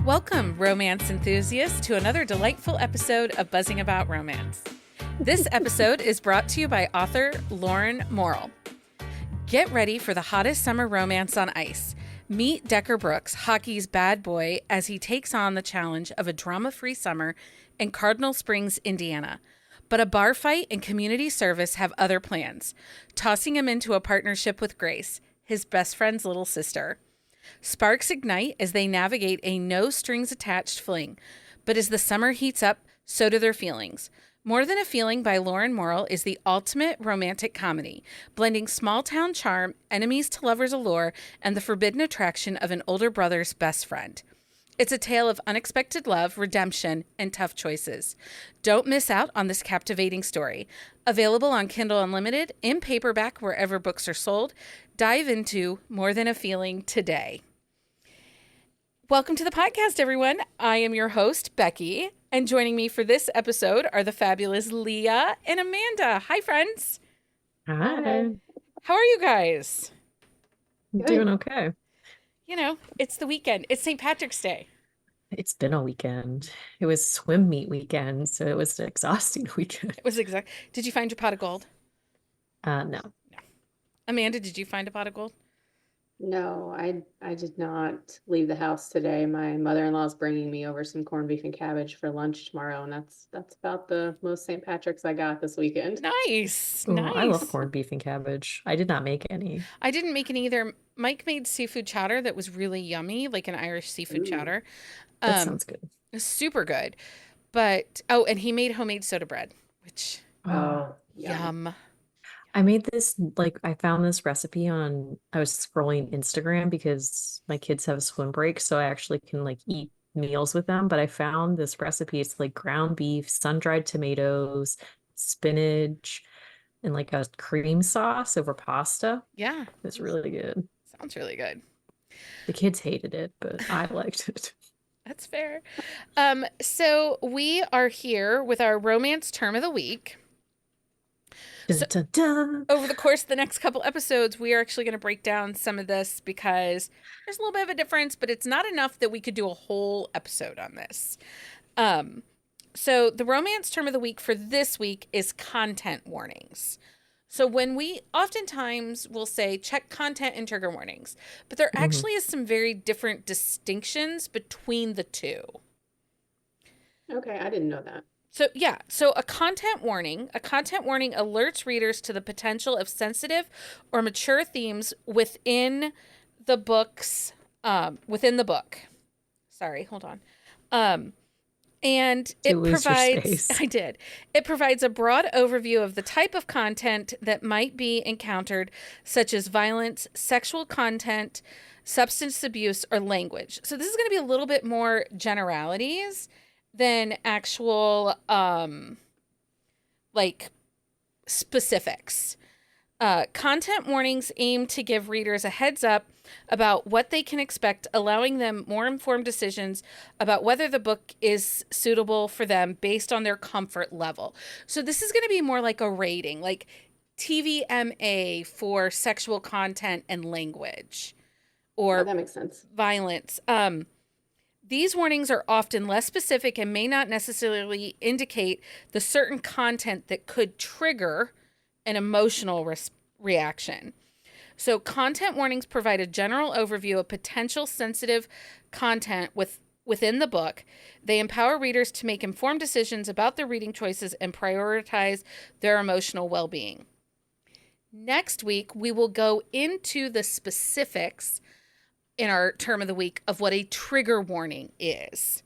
Welcome, romance enthusiasts, to another delightful episode of Buzzing About Romance. This episode is brought to you by author Lauren Morrill. Get ready for the hottest summer romance on ice. Meet Decker Brooks, hockey's bad boy, as he takes on the challenge of a drama-free summer in Cardinal Springs, Indiana. But a bar fight and community service have other plans, tossing him into a partnership with Grace, his best friend's little sister. Sparks ignite as they navigate a no-strings-attached fling. But as the summer heats up, so do their feelings. More Than a Feeling by Lauren Morrill is the ultimate romantic comedy, blending small-town charm, enemies to lovers allure, and the forbidden attraction of an older brother's best friend. It's a tale of unexpected love, redemption, and tough choices. Don't miss out on this captivating story. Available on Kindle Unlimited, in paperback wherever books are sold. Dive into More Than a Feeling today. Welcome to the podcast, everyone. I am your host, Becky, and joining me for this episode are the fabulous Leah and Amanda. Hi, friends. Hi. How are you guys? I'm doing okay. You know, it's the weekend. It's St. Patrick's Day. It's been a weekend. It was swim meet weekend, so it was an exhausting weekend. It was exact. Did you find your pot of gold? No. Amanda, did you find a pot of gold? No, I did not leave the house today. My mother-in-law's bringing me over some corned beef and cabbage for lunch tomorrow, and that's about the most St. Patrick's I got this weekend. Nice. Oh, Nice. I love corned beef and cabbage. I did not make any. I didn't make any either. Mike made seafood chowder that was really yummy, like an Irish seafood Ooh. chowder. That sounds good. It was super good. But, and he made homemade soda bread, which, Oh, yum. I made this, I found this recipe I was scrolling Instagram because my kids have a swim break, so I actually can eat meals with them. But I found this recipe. It's ground beef, sun-dried tomatoes, spinach, and a cream sauce over pasta. Yeah. It's really good. Sounds really good. The kids hated it, but I liked it. That's fair. So we are here with our romance term of the week. Dun, dun, dun. Over the course of the next couple episodes, we are actually going to break down some of this because there's a little bit of a difference, but it's not enough that we could do a whole episode on this. So the romance term of the week for this week is content warnings. So when we oftentimes will say check content and trigger warnings, but there actually is some very different distinctions between the two. Okay, I didn't know that. So a content warning alerts readers to the potential of sensitive or mature themes within the book. Sorry, hold on. And it provides, it provides a broad overview of the type of content that might be encountered, such as violence, sexual content, substance abuse, or language. So this is going to be a little bit more generalities than actual specifics. Content warnings aim to give readers a heads up about what they can expect, allowing them more informed decisions about whether the book is suitable for them based on their comfort level. So this is going to be more like a rating, like TVMA for sexual content and language, or that makes sense. Violence. These warnings are often less specific and may not necessarily indicate the certain content that could trigger an emotional reaction. So content warnings provide a general overview of potential sensitive content within the book. They empower readers to make informed decisions about their reading choices and prioritize their emotional well-being. Next week, we will go into the specifics in our term of the week of what a trigger warning is,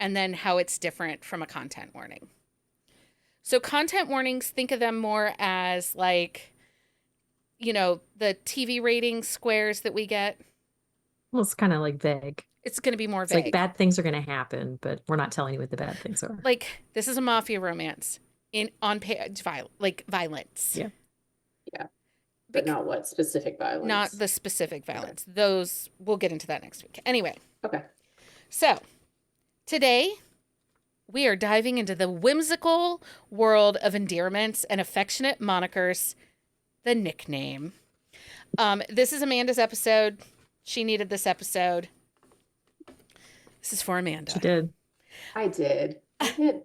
and then how it's different from a content warning. So content warnings, think of them more as the TV rating squares that we get. Well, it's kind of vague. It's going to be more It's vague. bad things are going to happen, but we're not telling you what the bad things are. This is a mafia romance on page violence. Yeah. Yeah. But not what specific violence. Not the specific violence. Okay. Those, we'll get into that next week. Anyway. Okay. So, today, we are diving into the whimsical world of endearments and affectionate monikers, the nickname. This is Amanda's episode. She needed this episode. This is for Amanda. She did. I did. I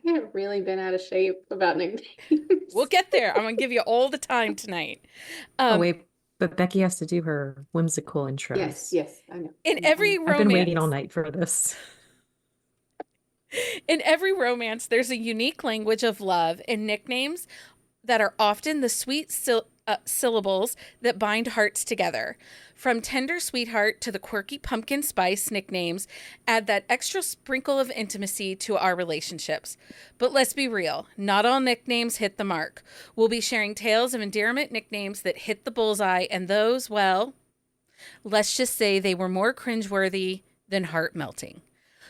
get really been out of shape about nicknames. We'll get there. I'm going to give you all the time tonight. Oh, wait, but Becky has to do her whimsical intros. Yes, I know. In every I've been waiting all romance, night for this. there's a unique language of love and nicknames that are often the sweet syllables that bind hearts together. From tender sweetheart to the quirky pumpkin spice nicknames add that extra sprinkle of intimacy to our relationships. But let's be real, not all nicknames hit the mark. We'll be sharing tales of endearment nicknames that hit the bullseye, and those, well, let's just say they were more cringeworthy than heart-melting.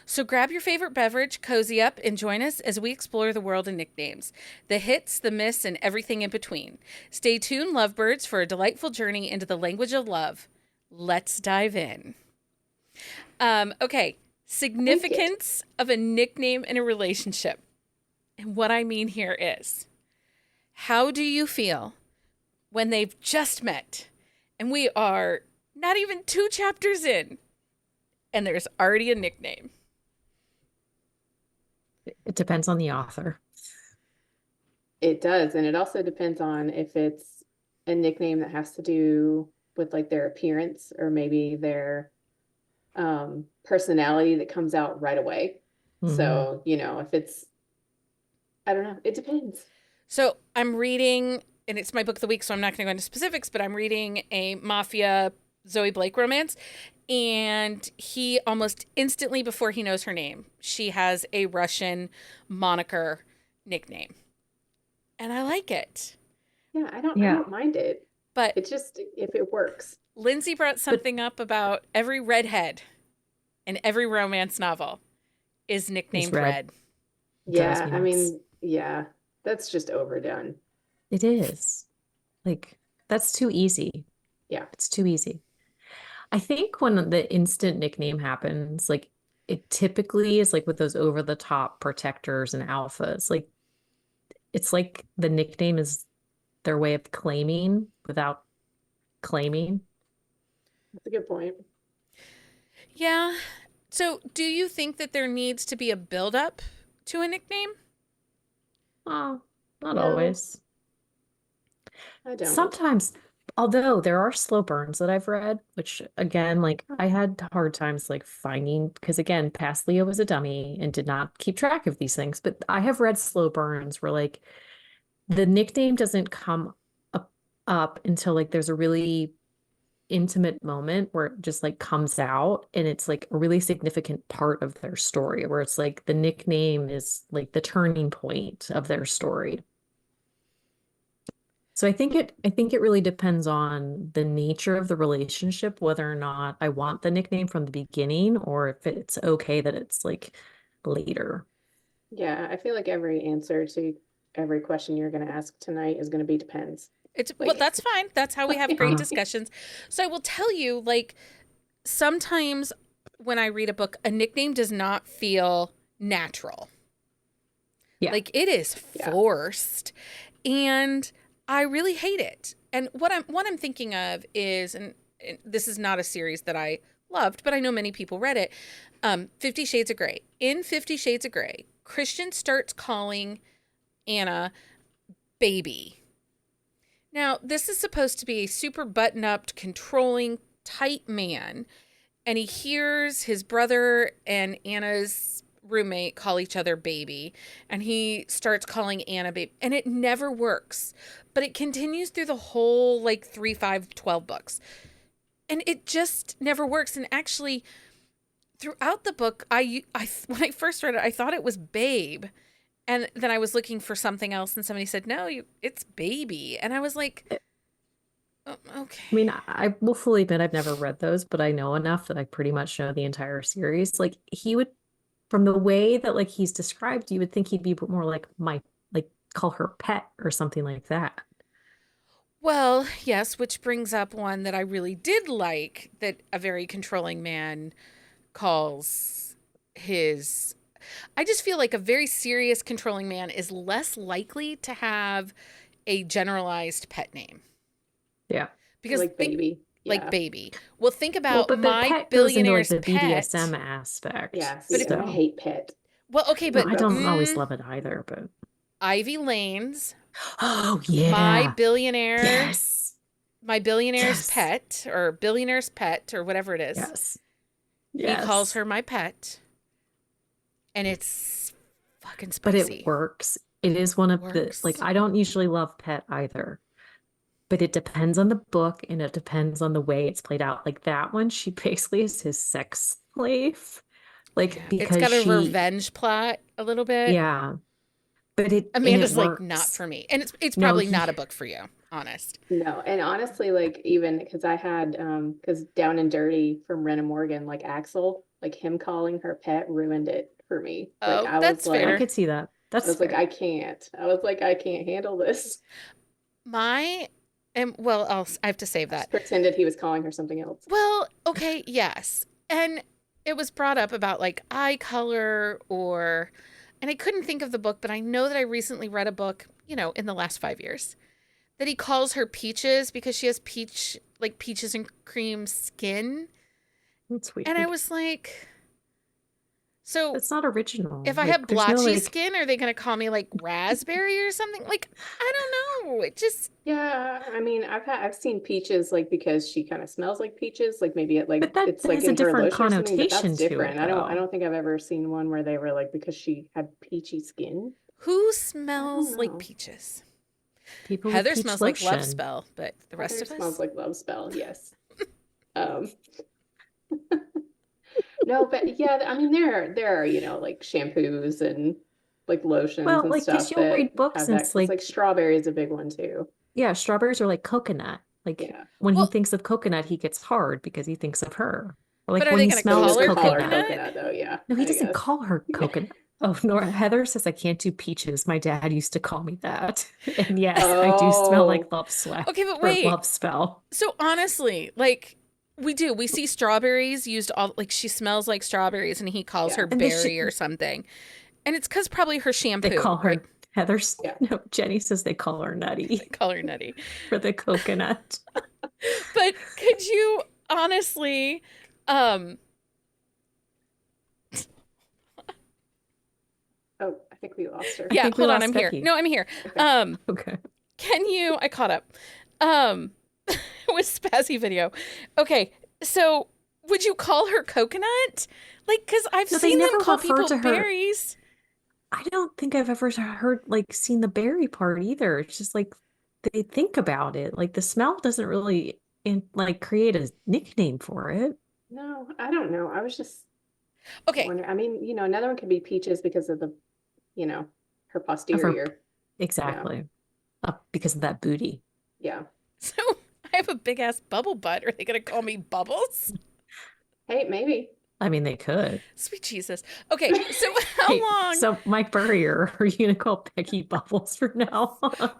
So grab your favorite beverage, cozy up, and join us as we explore the world of nicknames, the hits, the miss, and everything in between. Stay tuned, lovebirds, for a delightful journey into the language of love. Let's dive in. Okay, significance of a nickname in a relationship. And what I mean here is, how do you feel when they've just met and we are not even 2 chapters in and there's already a nickname? It depends on the author. It does, and it also depends on if it's a nickname that has to do with like their appearance or maybe their personality that comes out right away. Mhm. So, if it's, I don't know, it depends. So I'm reading, and it's my book of the week, so I'm not going to go into specifics, but I'm reading a mafia Zoe Blake romance. And he almost instantly, before he knows her name, she has a Russian moniker nickname. And I like it. Yeah, I don't mind it. But it's just if it works. Lindsay brought something up about every redhead in every romance novel is nicknamed Red. Yeah, I mean, yeah, that's just overdone. It is. Like, that's too easy. Yeah. It's too easy. I think when the instant nickname happens, like it typically is like with those over the top protectors and alphas, like it's like the nickname is their way of claiming without claiming. That's a good point. Yeah. So do you think that there needs to be a build-up to a nickname? Oh, not always. I don't. Sometimes, although there are slow burns that I've read, which again, like I had hard times like finding, because again, past Leah was a dummy and did not keep track of these things. But I have read slow burns where like the nickname doesn't come up until like there's a really intimate moment where it just like comes out and it's like a really significant part of their story, where it's like the nickname is like the turning point of their story. So I think it really depends on the nature of the relationship, whether or not I want the nickname from the beginning or if it's okay that it's like later. Yeah, I feel like every answer to every question you're going to ask tonight is going to be depends. Well, that's fine. That's how we have great discussions. So I will tell you, like, sometimes when I read a book, a nickname does not feel natural. Yeah. Like it is forced. And I really hate it. And what I'm thinking of is, and this is not a series that I loved, but I know many people read it. 50 Shades of Grey. In 50 Shades of Grey, Christian starts calling Anna baby. Now, this is supposed to be a super button-up, controlling, tight man, and he hears his brother and Anna's roommate call each other baby, and he starts calling Anna baby, and it never works. But it continues through the whole, like, 3, 5, 12 books. And it just never works. And actually, throughout the book, I when I first read it, I thought it was babe. And then I was looking for something else, and somebody said, no, it's baby. And I was like, oh, okay. I mean, I will fully admit I've never read those, but I know enough that I pretty much know the entire series. Like he would, from the way that like he's described, you would think he'd be more like call her pet or something like that. Well, yes, which brings up one that I really did like, that a very controlling man calls his... I just feel like a very serious controlling man is less likely to have a generalized pet name. Yeah. Because like baby. like Yeah. baby. Well, think Well, about but the my pet goes into like billionaire's the pet. BDSM aspect. Yeah. But See, if, and I So, hate pet. well, okay, no, but I don't always mm, love it either, but Ivy Lane's oh my yeah. billionaire, Yes. my billionaire's Yes. pet or billionaire's pet or whatever it is. Yes. He calls Yes. her my pet, and it's fucking But spicy. it works. It is one of the like Works. I don't usually love pet either. But it depends on the book and it depends on the way it's played out. Like that one, she basically is his sex slave. Like Yeah, it's because got a she revenge plot a little bit. yeah. But it Amanda's like not works. for me, and it's No, probably he not a book for you. Honest. No, and honestly, like even because I had because Down and Dirty from Ren and Morgan, like Axel, like him calling her pet ruined it for me. Like Oh, that's I fair. could see that. I That's was like, fair. I can't. I was like, I can't handle this. My and well, I have to save I just that. pretended he was calling her something else. Well, okay, yes. And it was brought up about like eye color or and I couldn't think of the book, but I know that I recently read a book, in the last 5 years that he calls her Peaches because she has peaches and cream skin. That's And I weird. was like, so That's not original. if I Like have there's no blotchy like skin, are they going to call me like raspberry or something? Like, I don't know. It just, Yeah, I mean, I've seen peaches like because she kind of smells like peaches, like maybe but that it's like has a in her different lotion or something, but that's connotation to it different. I though. don't think I've ever seen one where they were like because she had peachy skin. who I don't smells like know. peaches? People with Heather peach smells like Love lotion. Spell, but the rest Heather of smells us? like Love Spell, yes. Um, no, but yeah, I mean there are, like shampoos and like lotions Well, and like because stuff you'll that read books have and that it's because like like strawberry is a big one too. yeah, strawberries are like coconut. Like Yeah. when he Well, thinks of coconut, he gets hard because he thinks of her. Or but like are when they he going to But he smells call her doesn't call her coconut. coconut? coconut though, yeah, No, he I doesn't guess. call her coconut. Oh, Nora, Heather says I can't do peaches. My dad used to call me that. And yes, I do smell Oh, like love sweat Okay, but or wait. love spell. So honestly, like we see strawberries used all like she smells like strawberries and he calls her yeah, And berry or something. And it's cuz probably her they call shampoo, right? her Heather's. yeah. No, Jenny says they call her They Nutty call her nutty. for the coconut. But could you honestly um Oh, I think we lost her. I yeah, think we hold on, lost I'm here. Becky. No, I'm here. Okay. Okay. Can you I caught up. Um with Spazzy video. Okay, so would you call her coconut? Like cuz I've No, they seen them never call refer people to her. berries. I don't think I've ever heard like seen the berry part either. It's just like they think about it. Like the smell doesn't really like create a nickname for it. No, I don't know. I was just Okay, wondering. I mean, another one could be peaches because of the, her Of her posterior. Yeah, exactly. Because of that booty. yeah. so I have a big ass bubble butt. Are they going to call me Bubbles? Hey, maybe. I mean, they could. Sweet Jesus. Okay, so how Hey, long so Mike Burrier, are you gonna call Becky Bubbles from now on?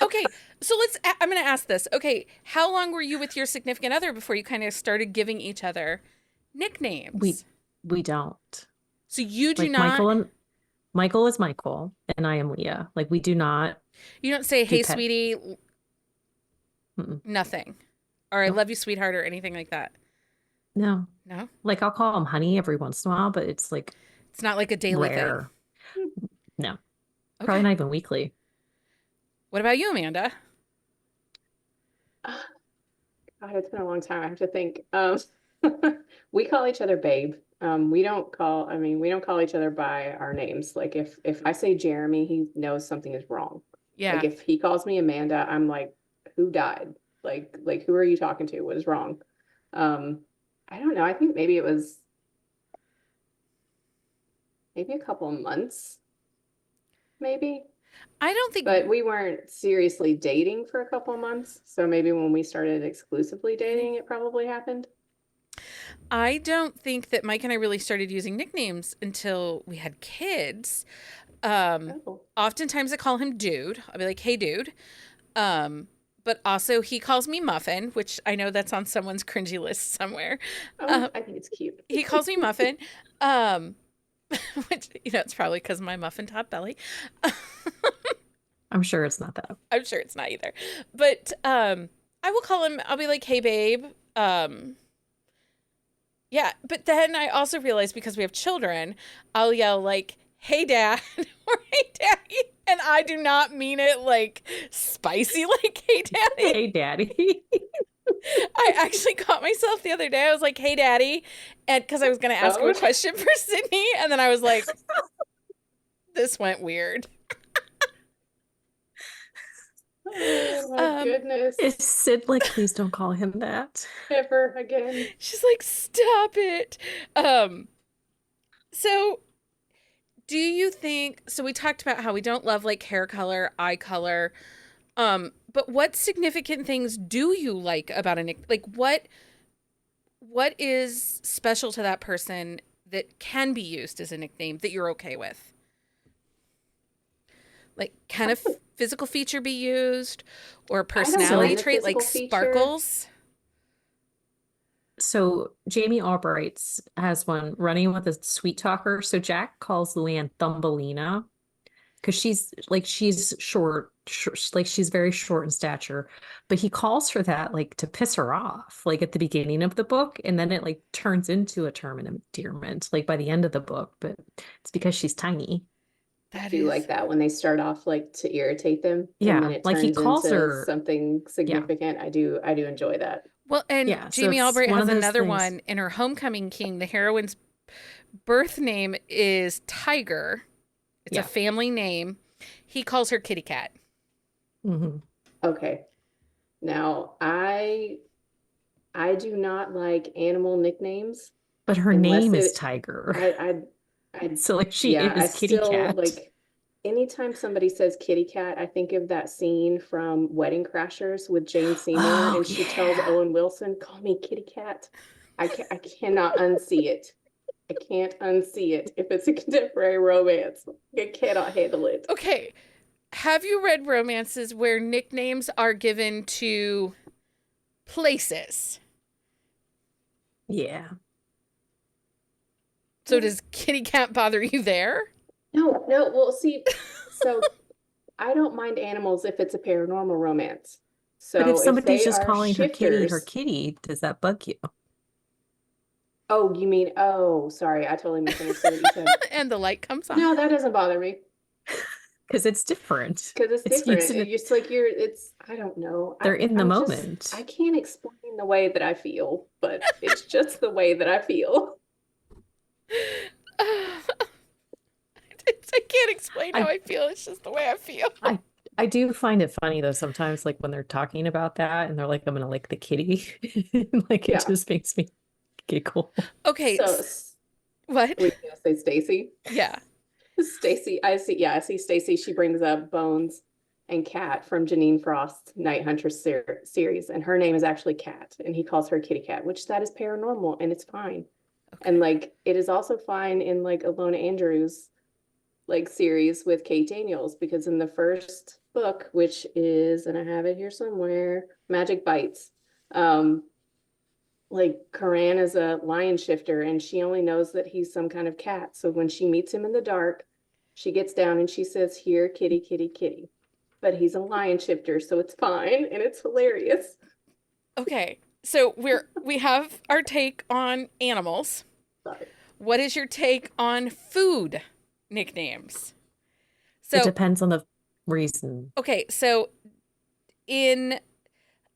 okay, so I'm going to ask this. Okay, how long were you with your significant other before you kind of started giving each other We nicknames? we don't. So you do Like not Michael is Michael and I am Leah. Like we do not you don't say do hey pet. sweetie Mm-mm. nothing or I Nope. love you sweetheart or anything like that. No. No? Like I'll call him honey every once in a while, but it's like It's not like a daily thing. rare. No. Probably Okay. not even weekly. What about you, Amanda? God, it's been a long time. I have to think. We call each other babe. We don't call each other by our names. Like if I say Jeremy, he knows something is wrong. Yeah. Like if he calls me Amanda, I'm like, who died? Like who are you talking to? What is wrong? I don't know. I think maybe it was maybe a couple of months, maybe. I don't think But we weren't seriously dating for a couple of months. So maybe when we started exclusively dating, it probably happened. I don't think that Mike and I really started using nicknames until we had kids. Oh. Oftentimes I call him dude. I'll be like, hey dude. But also he calls me Muffin, which I know that's on someone's cringy list somewhere. Oh, I think it's cute. He calls me Muffin. Which, it's probably because of my muffin top belly. I'm sure it's not that. I'm sure it's not either. But I will call him, I'll be like, hey babe. Um, yeah, but then I also realized because we have children, I'll yell like, "Hey, Dad," or "Hey, Daddy," and I do not mean it like spicy, like "Hey, Daddy." Hey, Daddy. I actually caught myself the other day. I was like, "Hey, Daddy," and because I was going to ask him Oh, a question for Sydney, and then I was like, "This went weird." oh my Um, goodness. Is Sid like, please don't call him that? Never again. she's like, "Stop it." Um, so do you think, so we talked about how we don't love like hair color, eye color, but what significant things do you like about a nick? Like what is special to that person that can be used as a nickname that you're okay with? Like, can a physical feature be used or a I don't personality mind So, the trait like physical feature. sparkles? so Jamie Albright's has one running with a sweet talker. So Jack calls Luann Thumbelina because she's short, like she's very short in stature, but he calls her that like to piss her off, like at the beginning of the book, and then it like turns into a term of endearment, like by the end of the book, but it's because she's tiny. I That do like is, that when they start off like to irritate them and then Yeah, it like he turns calls into her, something yeah, significant. I do enjoy that. well, and yeah. So Jamie it's Albright one has of those another things. one in her Homecoming King. The heroine's birth name is Tiger. It's a Yeah. family name. He calls her Kitty Cat. Hmm. Okay. Now, I do not like animal nicknames But her unless name is it Tiger. I I So like she yeah, I is Kitty still Cat. like anytime somebody says kitty cat, I think of that scene from Wedding Crashers with Jane Seymour Oh and she tells yeah. Owen Wilson, "Call me kitty cat." I cannot unsee it. I can't unsee it if it's a contemporary romance. I cannot handle it. Okay, have you read romances where nicknames are given to places? Yeah. So does Kitty Cat bother you there? No, no, well, see, so I don't mind animals if it's a paranormal romance. But if So if somebody's they just are calling her shifters, kitty, does that bug you? oh, you mean, oh, sorry, I totally misunderstood what you said. And the light comes on. No, that doesn't bother me Because it's different. because it's It's different. using It's it. just like I don't know. They're in the I moment. can't explain the way that I feel, but it's just the way that I feel. I can't explain how I I feel. It's just the way I feel. I I do find it funny though sometimes like when they're talking about that and they're like, I'm gonna lick the kitty. Like it Yeah. just makes me giggle. Okay, So, what? were you gonna say Stacy? Yeah. Stacy, I see. Yeah, I see Stacy. She brings up Bones and Cat from Janine Frost's Night Hunter series, and her name is actually Cat, and he calls her Kitty Cat, which that is paranormal, and it's fine. Okay. And like, it is also fine in like Alona Andrews like series with Kate Daniels, because in the first book, which is, and I have it here somewhere, Magic Bites, um, like Karan is a lion shifter and she only knows that he's some kind of cat. So when she meets him in the dark, she gets down and she says, "Here, kitty, kitty, kitty." But he's a lion shifter, so it's fine and it's hilarious. Okay. So we have our take on animals. Sorry. What is your take on food nicknames? It So, depends on the reason. okay, so in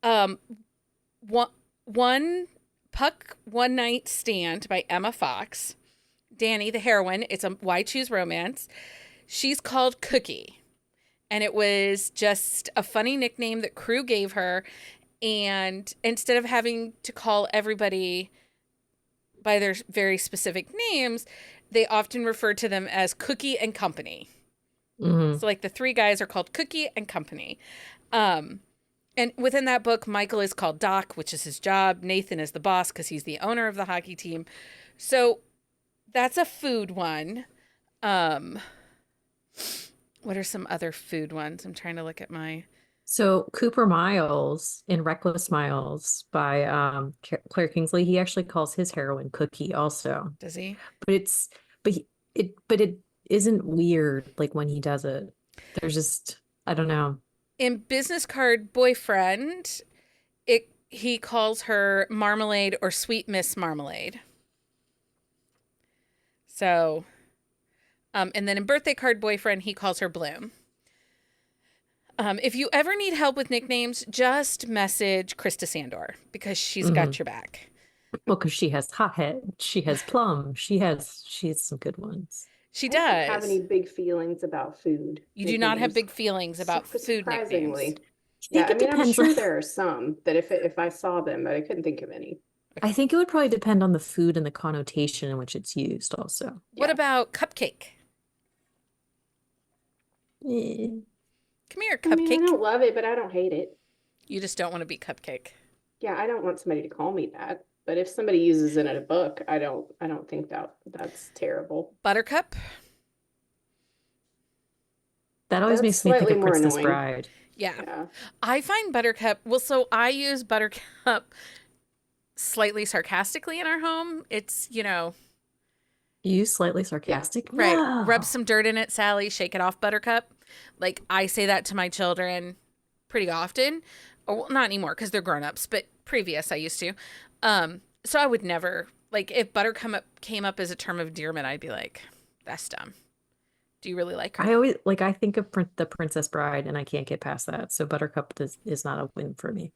um one one Puck One Night Stand by Emma Fox, Danny the heroine, it's a Why Choose Romance. She's called Cookie. And it was just a funny nickname that crew gave her. And instead of having to call everybody by their very specific names, they often refer to them as Cookie and Company. Hmm. So, like, the three guys are called Cookie and Company. Um, and within that book, Michael is called Doc, which is his job. Nathan is the boss because he's the owner of the hockey team. So that's a food one. Um, what are some other food ones? I'm trying to look at my. So Cooper Miles in Reckless Miles by Claire Kingsley, he actually calls his heroine Cookie also. Does he? But it's but it isn't weird like when he does it. There's just I don't know. In Business Card Boyfriend, it he calls her Marmalade or Sweet Miss Marmalade. So, and then in Birthday Card Boyfriend, he calls her Bloom. If you ever need help with nicknames, just message Krista Sandor because she's got your back. Well, because she has hothead, she has plum, she has some good ones. She I don't have does. any big feelings about food You do not have nicknames. big feelings about food Surprisingly. nicknames. I Yeah, think I it mean, I'm depends sure on. there are some that if I saw them, but I couldn't think of any. I think it would probably depend on the food and the connotation in which it's used, also. What Yeah. about Cupcake? Eh. Come here, I mean, I Cupcake. don't love it, but I don't hate it. You just don't want to be Cupcake. Yeah, I don't want somebody to call me that. But if somebody uses it in a book, I don't think that's terrible. Buttercup? That always That's makes me think slightly of more Princess annoying. Bride. Yeah. Yeah. I find Buttercup, well, so I use Buttercup slightly sarcastically in our home. It's, You use slightly sarcastic? right. No. Rub some dirt in it, Sally. Shake it off, Buttercup. Like, I say that to my children pretty often. Or, well, not anymore because they're grown-ups, but previous I used to. So I would never, like, if Buttercup came up as a term of endearment, I'd be like, that's dumb. Do you really like her? I always I think of the Princess Bride, and I can't get past that. So Buttercup is not a win for me.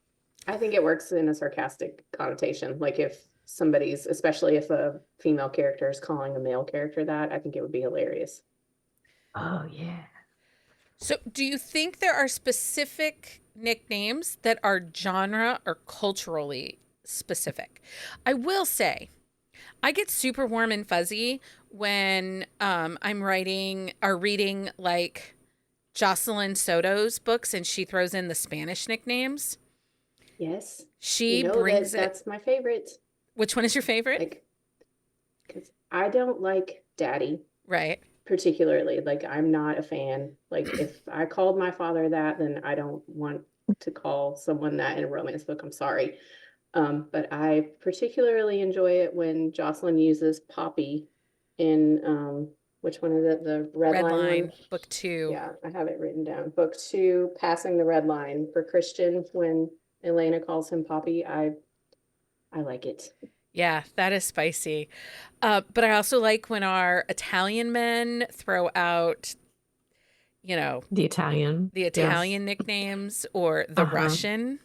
I think it works in a sarcastic connotation. Like if somebody's, especially if a female character is calling a male character that, I think it would be hilarious. Oh yeah. So, do you think there are specific nicknames that are genre or culturally specific? I will say, I get super warm and fuzzy when I'm writing or reading like Jocelyn Soto's books and she throws in the Spanish nicknames. Yes. She brings it. That's my favorite. Which one is your favorite? Like, because I don't like daddy Right. particularly. Like, I'm not a fan. Like, if I called my father that, then I don't want to call someone that in a romance book. I'm sorry. But I particularly enjoy it when Jocelyn uses Poppy in which one is it? The Red Line Line, one? book 2. Yeah, I have it written down. Book 2, Passing the Red Line for Christian when Elena calls him Poppy. I like it. Yeah, that is spicy. But I also like when our Italian men throw out, The Italian. the Yes. Italian nicknames or the Uh-huh. Russian.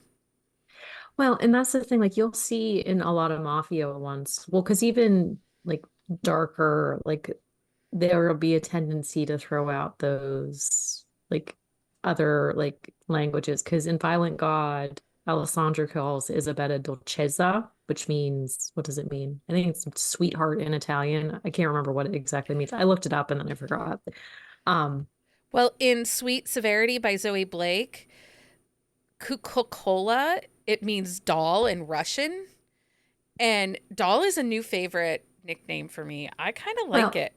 Well, and that's the thing, like you'll see in a lot of mafia ones. Well, because even like darker, like there will be a tendency to throw out those like other like languages. Because in Violent God, Alessandro calls Isabella Dolcezza, which means, what does it mean? I think it's sweetheart in Italian. I can't remember what it exactly means. I looked it up and then I forgot. Well, in Sweet Severity by Zoe Blake, Coca-Cola, it means doll in Russian. And doll is a new favorite nickname for me. I kind of like Well, it.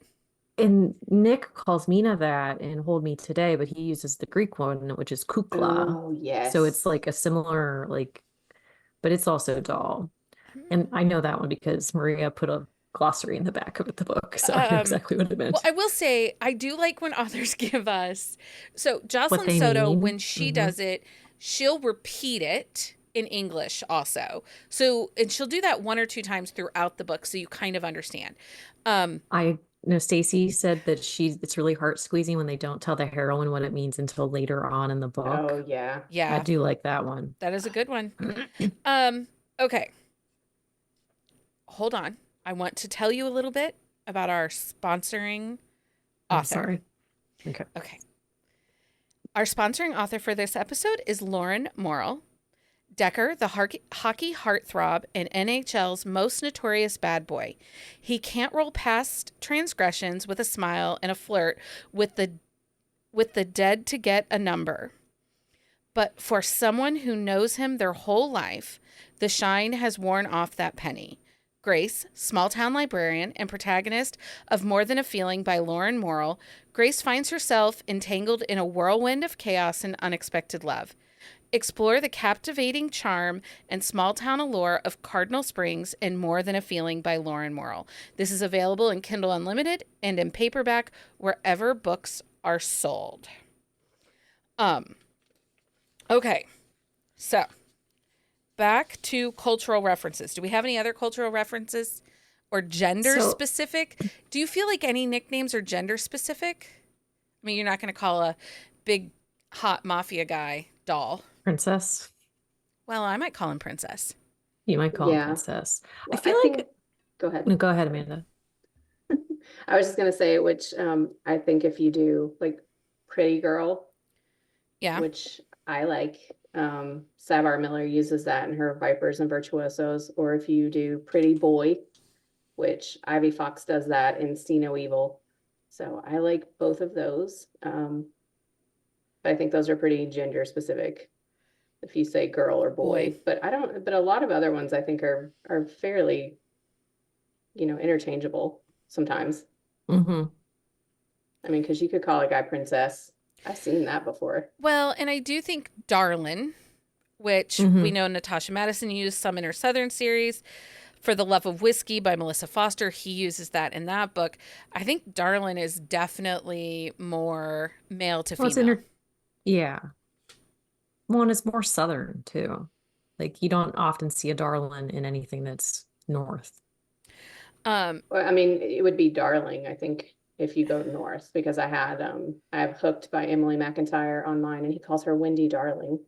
And Nick calls Mina that in Hold Me Today, but he uses the Greek one, which is kukla. Oh, yes. So it's like a similar, like, but it's also doll. And I know that one because Maria put a glossary in the back of the book, so I know exactly what it meant. Well, I will say, I do like when authors give us. So What Jocelyn they Soto, mean. when she does it, she'll repeat it in English also. So, and she'll do that 1 or 2 times throughout the book so you kind of understand. I know Stacy said that it's really heart squeezing when they don't tell the heroine what it means until later on in the book. Oh, yeah. I Yeah, do like that one. that is a good one. Okay. Hold on. I want to tell you a little bit about our sponsoring I'm author. sorry. Okay. Okay. Our sponsoring author for this episode is Lauren Morrill. Decker, the hockey heartthrob and NHL's most notorious bad boy. He can't roll past transgressions with a smile and a flirt with the dead to get a number. But for someone who knows him their whole life, the shine has worn off that penny. Grace, small-town librarian and protagonist of More Than a Feeling by Lauren Morrill, Grace finds herself entangled in a whirlwind of chaos and unexpected love. Explore the captivating charm and small-town allure of Cardinal Springs and More Than a Feeling by Lauren Morrill. This is available in Kindle Unlimited and in paperback wherever books are sold. Okay, so back to cultural references. Do we have any other cultural references or gender So, specific? Do you feel like any nicknames are gender specific? I mean, you're not going to call a big hot mafia guy doll. princess, Well, I might call him princess. you might call him Yeah. princess. I Well, I feel think, like, go ahead. no, go ahead, Amanda. I was just gonna say, which I think if you do like pretty girl, Yeah. which I like, Savar Miller uses that in her Vipers and Virtuosos, or if you do pretty boy, which Ivy Fox does that in See No Evil. So I like both of those. I think those are pretty gender specific if you say girl or Boy. boy. But I don't, but a lot of other ones I think are fairly, interchangeable sometimes. Mm-hmm. I mean, because you could call a guy princess. I've seen that before. Well, and I do think Darlin', which we Mm-hmm. know Natasha Madison used some in her Southern series. For the Love of Whiskey by Melissa Foster, he uses that in that book. I think Darlin is definitely more male to Well, it's female. yeah. Well, and it's more southern too. Like you don't often see a darlin in anything that's north. Um, Well, I mean, it would be Darling, I think, if you go north, because I have Hooked by Emily McIntyre on mine, and he calls her Wendy Darling.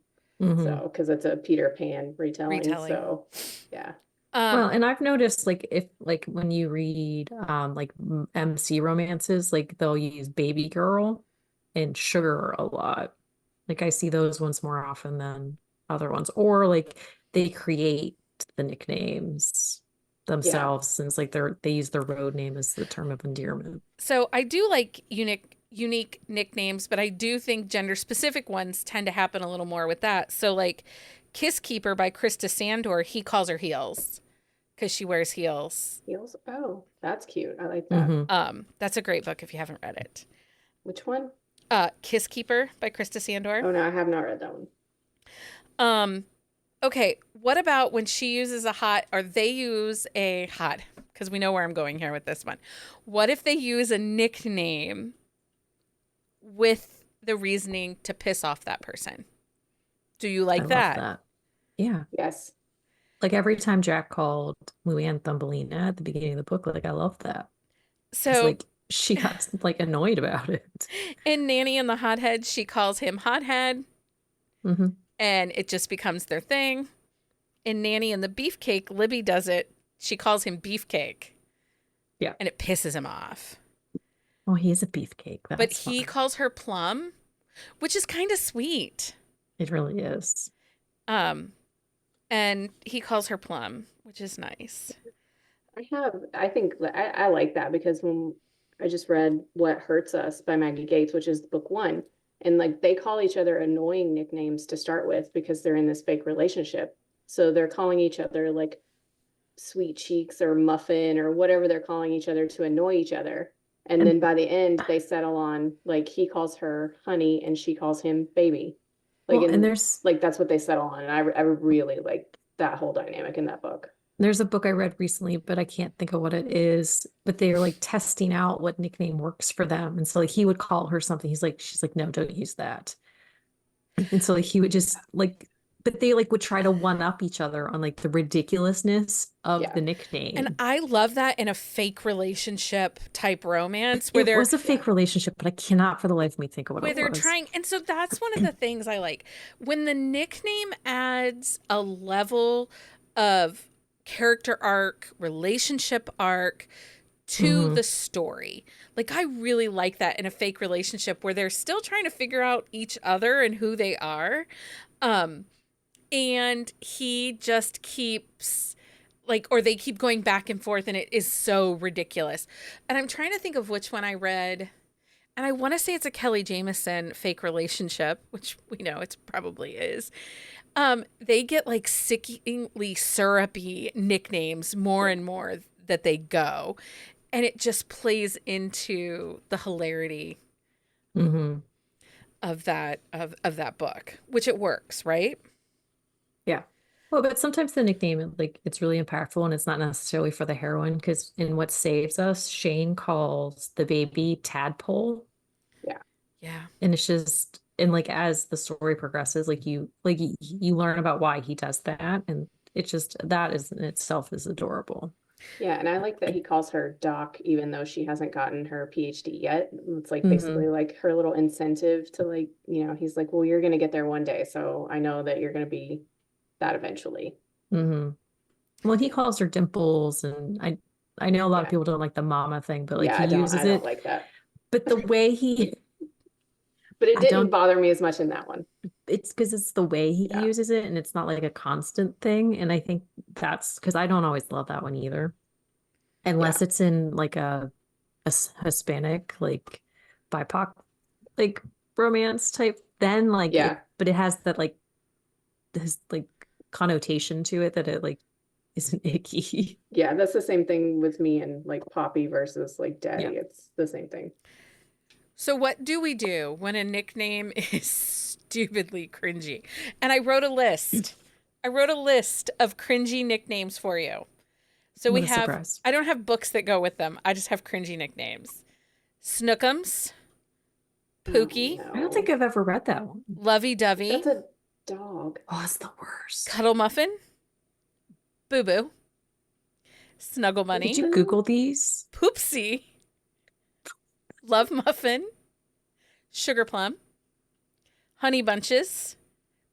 Mm-hmm. So, because it's a Peter Pan retelling. retelling. So, yeah. Well, and I've noticed like if like when you read like MC romances, like they'll use baby girl and sugar a lot. Like I see those ones more often than other ones. Or like they create the nicknames Yeah. themselves since like they use their road name as the term of endearment. So I do like unique nicknames, but I do think gender specific ones tend to happen a little more with that. So like Kiss Keeper by Krista Sandor, he calls her Heels because she wears heels. Heels. Oh, that's cute. I like that. Mm-hmm. That's a great book if you haven't read it. Which one? Kiss Keeper by Krista Sandor. Oh, no, I have not read that one. Um, okay, what about when she uses a hot or they use a hot? Because we know where I'm going here with this one. What if they use a nickname with the reasoning to piss off that person? Do you I like love that? that. Yeah. Yes. Like every time Jack called Luann Thumbelina at the beginning of the book, like I love that. It's So like she got like annoyed about it. in Nanny and the Hothead, she calls him Hothead, Mm-hmm. and it just becomes their thing. In Nanny and the Beefcake, Libby does it. She calls him Beefcake. Yeah. And it pisses him off. Oh, he is a beefcake. But That's he fun. calls her Plum, which is kind of sweet. It really is. And he calls her Plum, which is nice. I think I like that because when I just read What Hurts Us by Maggie Gates, which is book one, and like they call each other annoying nicknames to start with because they're in this fake relationship. So they're calling each other like sweet cheeks or muffin or whatever they're calling each other to annoy each other. And then by the end, they settle on like he calls her honey and she calls him baby. Like, Well, and and there's like that's what they settle on. And I really like that whole dynamic in that book. there's a book I read recently, but I can't think of what it is. But they're like testing out what nickname works for them. And so like he would call her something. She's like, no, don't use that. And so like he would just like, but they like would try to one up each other on like the ridiculousness of Yeah. the nickname. And I love that in a fake relationship type romance where It was a fake relationship, but I cannot for the life of me think of what where it they're was. trying, and so that's one of the things I like when the nickname adds a level of character arc, relationship arc to Mhm. the story. Like I really like that in a fake relationship where they're still trying to figure out each other and who they are. And he just keeps like, or they keep going back and forth, and it is so ridiculous. And I'm trying to think of which one I read. And I want to say it's a Kelly Jameson fake relationship, which we know it probably is. They get like sickeningly syrupy nicknames more and more that they go. And it just plays into the hilarity Mhm. of that book, which it works, right? Yeah. Well, but sometimes the nickname, like, it's really impactful and it's not necessarily for the heroine because in What Saves Us, Shane calls the baby Tadpole. Yeah. Yeah. And it's just and like as the story progresses, you learn about why he does that, and it's just that is in itself is adorable. Yeah, and I like that he calls her Doc, even though she hasn't gotten her PhD yet. It's like Hmm. basically like her little incentive to like, he's like, well, you're gonna get there one day, so I know that you're gonna be that eventually. Hmm. Well, he calls her Dimples, and I know a lot of Yeah. people don't like the mama thing, but like Yeah, he I uses don't it. like that. But the way he, But it I didn't don't. bother me as much in that one. It's because it's the way he Yeah. uses it, and it's not like a constant thing. And I think that's because I don't always love that one either, Yeah. unless it's in like Hispanic like BIPOC like romance type. Then like Yeah. but it has that like this like connotation to it that it like isn't icky. Yeah, that's the same thing with me and like Poppy versus like Daddy. Yeah. It's the same thing. So what do we do when a nickname is stupidly cringy? And I wrote a list. I wrote a list of cringy nicknames for you. So we What a have, surprise. I don't have books that go with them. I just have cringy nicknames. Snookums, Oh Pookie, I don't think no. I've ever read that one. Lovey Dovey, That's a dog. Oh, it's the worst. Cuddle Muffin, Boo Boo, Snuggle Did Bunny, you Google these? Poopsie, Love Muffin, Sugar Plum, Honey Bunches,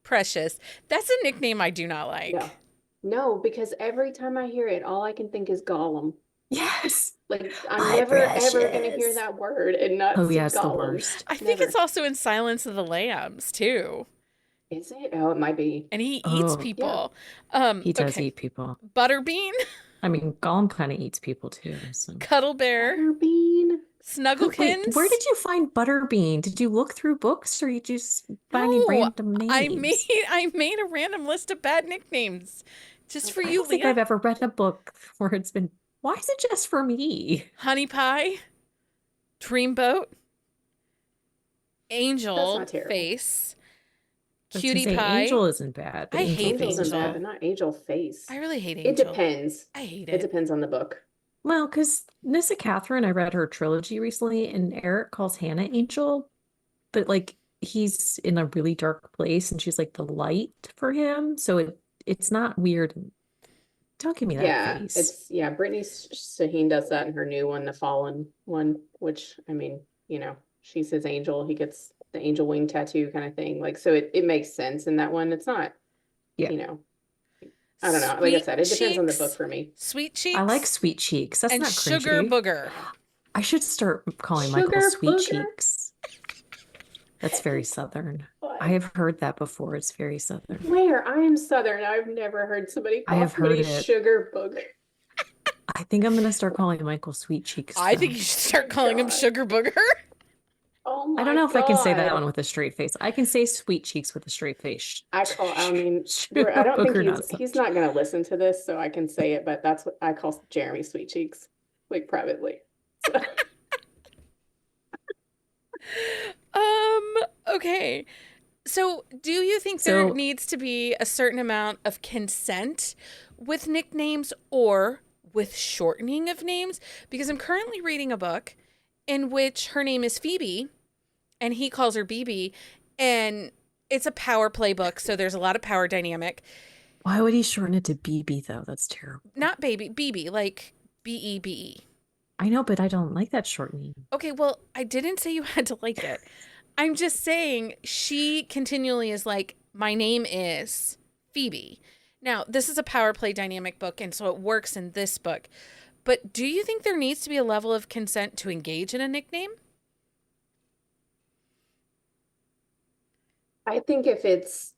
Precious. That's a nickname I do not No. like. No, because every time I hear it, all I can think is Gollum. Yes. Like I'm My never ever gonna hear precious. that word and not Oh see yeah, it's the Gollum. worst. I think it's Never. also in Silence of the Lambs too. Is it? Oh, it might be. And he eats Oh, Yeah. people. he does Okay. eat people. Butterbean, I mean, Gollum kind of eats people too. So, Cuddle Bear, Butterbean. wait, where Snugglekins. did you find Butterbean? Did you look through books, or you just finding No, random I made names? I made a random list of bad nicknames just for I you, don't think Leah. I've ever read a book where it's been. Why is it just for me? Honey Pie, Dreamboat, That's Angel not terrible. Face, I was gonna Cutie say Pie. Angel isn't bad, but I Angel hate Angel Face isn't is bad, Angel. but bad. not Angel Face. I really hate It Angel. depends. I hate It it. depends on the book. Well, because Nissa Catherine, I read her trilogy recently, and Eric calls Hannah Angel, but like he's in a really dark place, and she's like the light for him. So it's not weird. Don't give me that Yeah, face. Brittany Shaheen does that in her new one, the Fallen one, which I mean, she's his angel. He gets the angel wing tattoo kind of thing. Like, so it makes sense in that one. It's not, Yeah, you know, I don't know. Like I said, it depends on the book for me. Sweet I like Cheeks, Sweet Cheeks. That's and not Sugar cringy. Booger. I should start calling Michael Sugar Sweet booger. Cheeks. That's very Southern. I What? have heard that before. It's very Southern. Where? I am Southern. I've never heard somebody I call have heard somebody it. sugar booger. I think I'm gonna start calling Michael Sweet Cheeks I think though. you should start Oh calling him God. Sugar Booger. Oh I don't my know if I can say that God. one with a straight face. I can say Sweet Cheeks with a straight face. I mean, I Sugar don't think Booger, he's not so he's much. not gonna listen to this, so I can say it, but that's what I call Jeremy Sweet Cheeks, like privately. So, Um, okay. So, do you think there So needs to be a certain amount of consent with nicknames or with shortening of names? Because I'm currently reading a book in which her name is Phoebe and he calls her BB, and it's a power play book, so there's a lot of power dynamic. why would he shorten it to BB though? That's terrible. Not baby, BB, like BEBE. I know, but I don't like that shortening. Okay, well, I didn't say you had to like it. I'm just saying she continually is like, my name is Phoebe. Now, this is a power play dynamic book, and so it works in this book. But do you think there needs to be a level of consent to engage in a nickname? I think if it's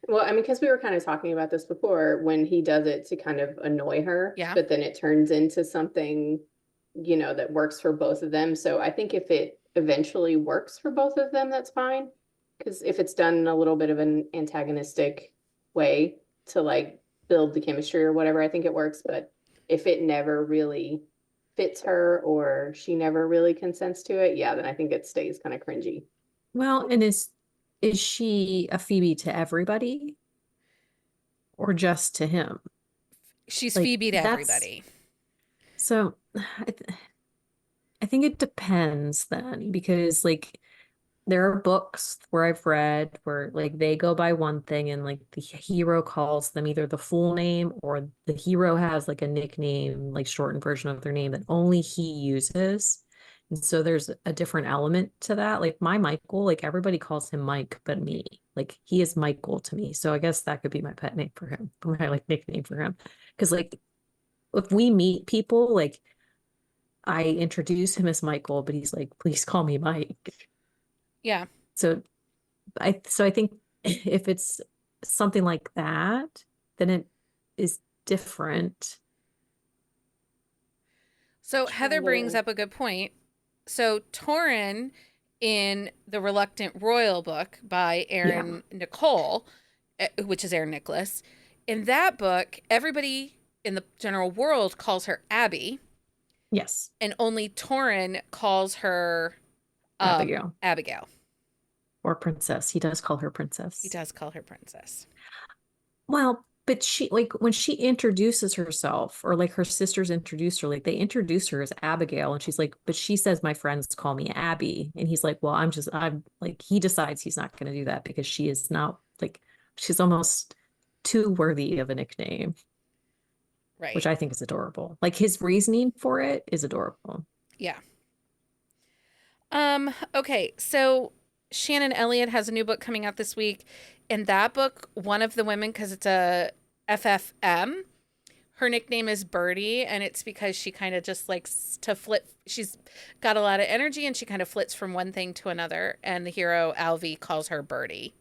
well, I mean, because we were kind of talking about this before when he does it to kind of annoy her, Yeah. but then it turns into something, that works for both of them. So I think if it eventually works for both of them, that's fine. Because if it's done in a little bit of an antagonistic way to like build the chemistry or whatever, I think it works. But if it never really fits her or she never really consents to it, yeah, then I think it stays kind of cringy. Well, and is she a Phoebe to everybody or just to him? She's Like Phoebe to that's everybody. so I think it depends then because like there are books where I've read where like they go by one thing and like the hero calls them either the full name or the hero has like a nickname, like shortened version of their name that only he uses. And so there's a different element to that. Like my Michael, like everybody calls him Mike, but me. Like he is Michael to me. So I guess that could be my pet name for him, or my like nickname for him. Because like if we meet people, like I introduce him as Michael, but he's like, please call me Mike. Yeah. So I think if it's something like that, then it is different. So Heather Trying brings to, up a good point. So Torin in the Reluctant Royal book by Yeah. Aaron Nicole, which is Aaron Nicholas, in that book, everybody in the general world calls her Abby, Yes. and only Torin calls her Abigail Abigail. or Princess. He does call her He Princess. does call her Princess. Well, but she like when she introduces herself or like her sisters introduce her, like they introduce her as Abigail and she's like, but she says my friends call me Abby. And he's like, well, I'm like he decides he's not going to do that because she is not like she's almost too worthy of a nickname, which Right. I think is adorable. Like his reasoning for it is adorable. Yeah. Okay, so Shannon Elliott has a new book coming out this week. In that book, one of the women, because it's a FFM, her nickname is Birdie, and it's because she kind of just likes to flip. She's got a lot of energy and she kind of flits from one thing to another. And the hero, Alvy, calls her Birdie.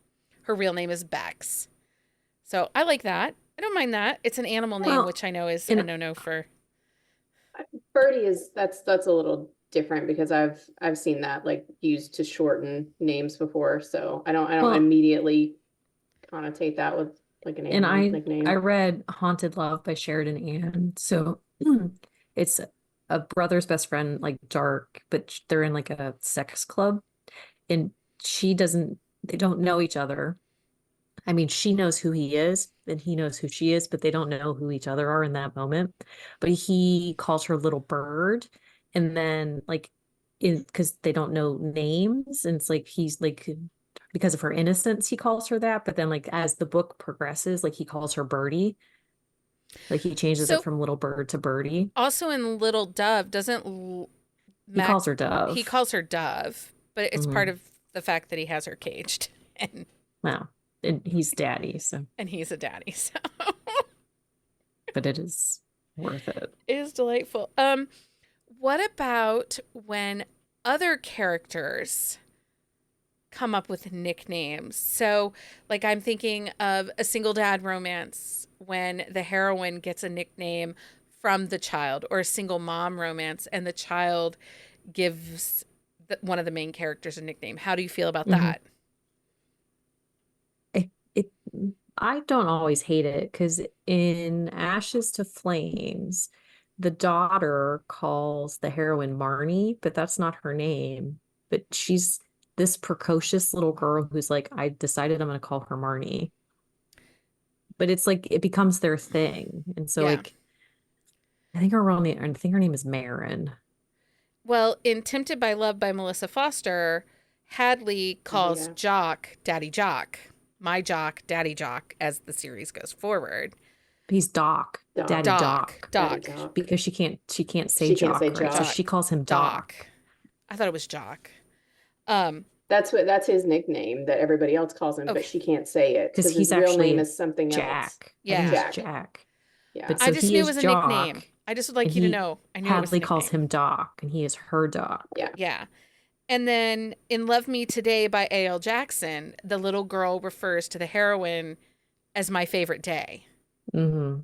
Her real name is Bex. So I like that. I don't mind that. It's an animal name, Well, which I know is a and no-no for. Birdie is that's a little different because I've seen that like used to shorten names before, so I don't well, immediately connotate that with like an and animal I nickname. read Haunted Love by Sheridan Ann. So it's a brother's best friend, like dark, but they're in like a sex club and she doesn't they don't know each other. I mean, she knows who he is and he knows who she is, but they don't know who each other are in that moment. But he calls her little bird. And then like in because they don't know names, and it's like he's like because of her innocence, he calls her that. But then like as the book progresses, like he calls her Birdie. Like he changes it So from little bird to Birdie. also in Little Dove, He Mac calls her he Dove. calls her Dove, but it's part Hmm. of the fact that he has her caged and Wow. And he's daddy, so and he's a daddy. So but it is worth it. it is delightful. What about when other characters come up with nicknames? So, like I'm thinking of a single dad romance when the heroine gets a nickname from the child, or a single mom romance and the child gives one of the main characters a nickname. How do you feel about Hmm. that? It I don't always hate it because in Ashes to Flames, the daughter calls the heroine Marnie, but that's not her name. But she's this precocious little girl who's like, I decided I'm going to call her Marnie. But it's like it becomes their thing. And so Yeah. like I think her name is Marin. Well, in Tempted by Love by Melissa Foster, Hadley Oh calls yeah. Jock Daddy Jock, my Jock, Daddy Jock, as the series goes forward. He's Doc, Doc. Daddy Doc, Doc, Daddy Doc, Doc. because she can't say She can't say Jock, right? So Jock. she Jock, calls him Doc. Doc I thought it was Jock. Um, That's his nickname that everybody else calls him, but okay. she can't say it because because his he's real name actually is something else. Jack. I think Yeah. he's Jack. Jack. Yeah. But I so just he knew it is was a nickname. Jock, I just would and like you to he know. I knew it was a Hadley calls nickname. him Doc, and he is her Doc. Yeah. Yeah. And then in Love Me Today by A.L. Jackson, the little girl refers to the heroine as my favorite day, Hmm.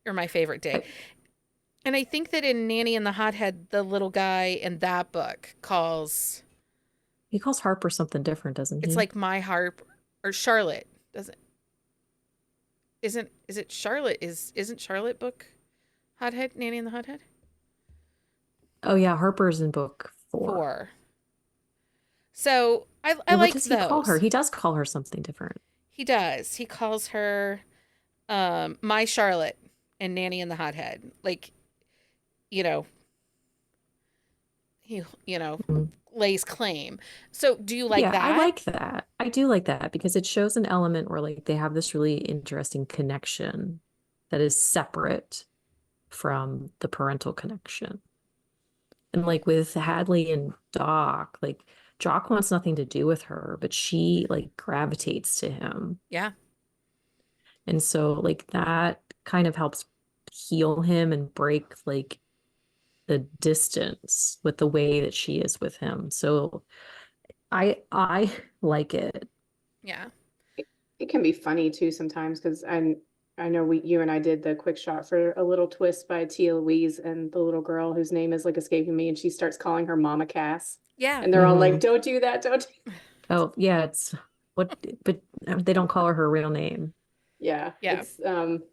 or my favorite day. And I think that in Nanny and the Hothead, the little guy in that book calls He calls Harper something different, doesn't it's he? like my harp, or Charlotte. Doesn't isn't is it Charlotte? Isn't Charlotte book Hothead, Nanny and the Hothead? Oh yeah, Harper's in book 4. Four. So I Well, what liked does he call her? those. He does call her something different. He does. He calls her my Charlotte and Nanny and the Hothead. Like, you know, he, Mhm. lays claim. So do you like Yeah, I that? like that. I do like that because it shows an element where like they have this really interesting connection that is separate from the parental connection. And like with Hadley and Doc, like Jock wants nothing to do with her, but she like gravitates to him. Yeah. And so like that kind of helps heal him and break like the distance with the way that she is with him. So I like it. Yeah. It can be funny too sometimes because I know you and I did the quick shot for A Little Twist by Tia Louise and the little girl whose name is like escaping me, and she starts calling her Mama Cass. Yeah. And they're all like, Mhm. don't do that, don't do. Oh, yeah, it's what, but they don't call her real name. Yeah, Yeah.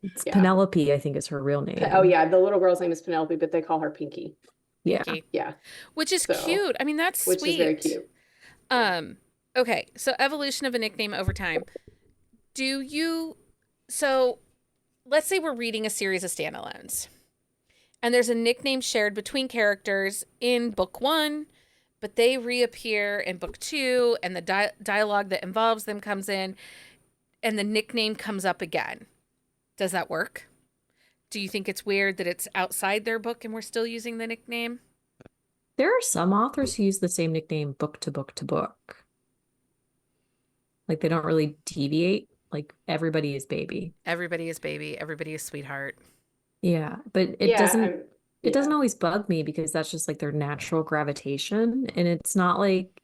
It's yeah. Penelope, I think is her real Oh name. yeah, the little girl's name is Penelope, but they call her Pinky. Yeah. Pinky. Yeah. Which is So, cute. I mean, that's which is very sweet. cute. Yeah. Um, okay. So evolution of a nickname over time. Do you so let's say we're reading a series of standalones and there's a nickname shared between characters in book 1, but they reappear in book 2 and the dialogue that involves them comes in and the nickname comes up again. Does that work? Do you think it's weird that it's outside their book and we're still using the nickname? There are some authors who use the same nickname book to book to book. Like they don't really deviate. Like everybody is baby. Everybody is baby, everybody is sweetheart. Yeah, but Yeah, I'm it doesn't yeah. always bug me because that's just like their natural gravitation. And it's not like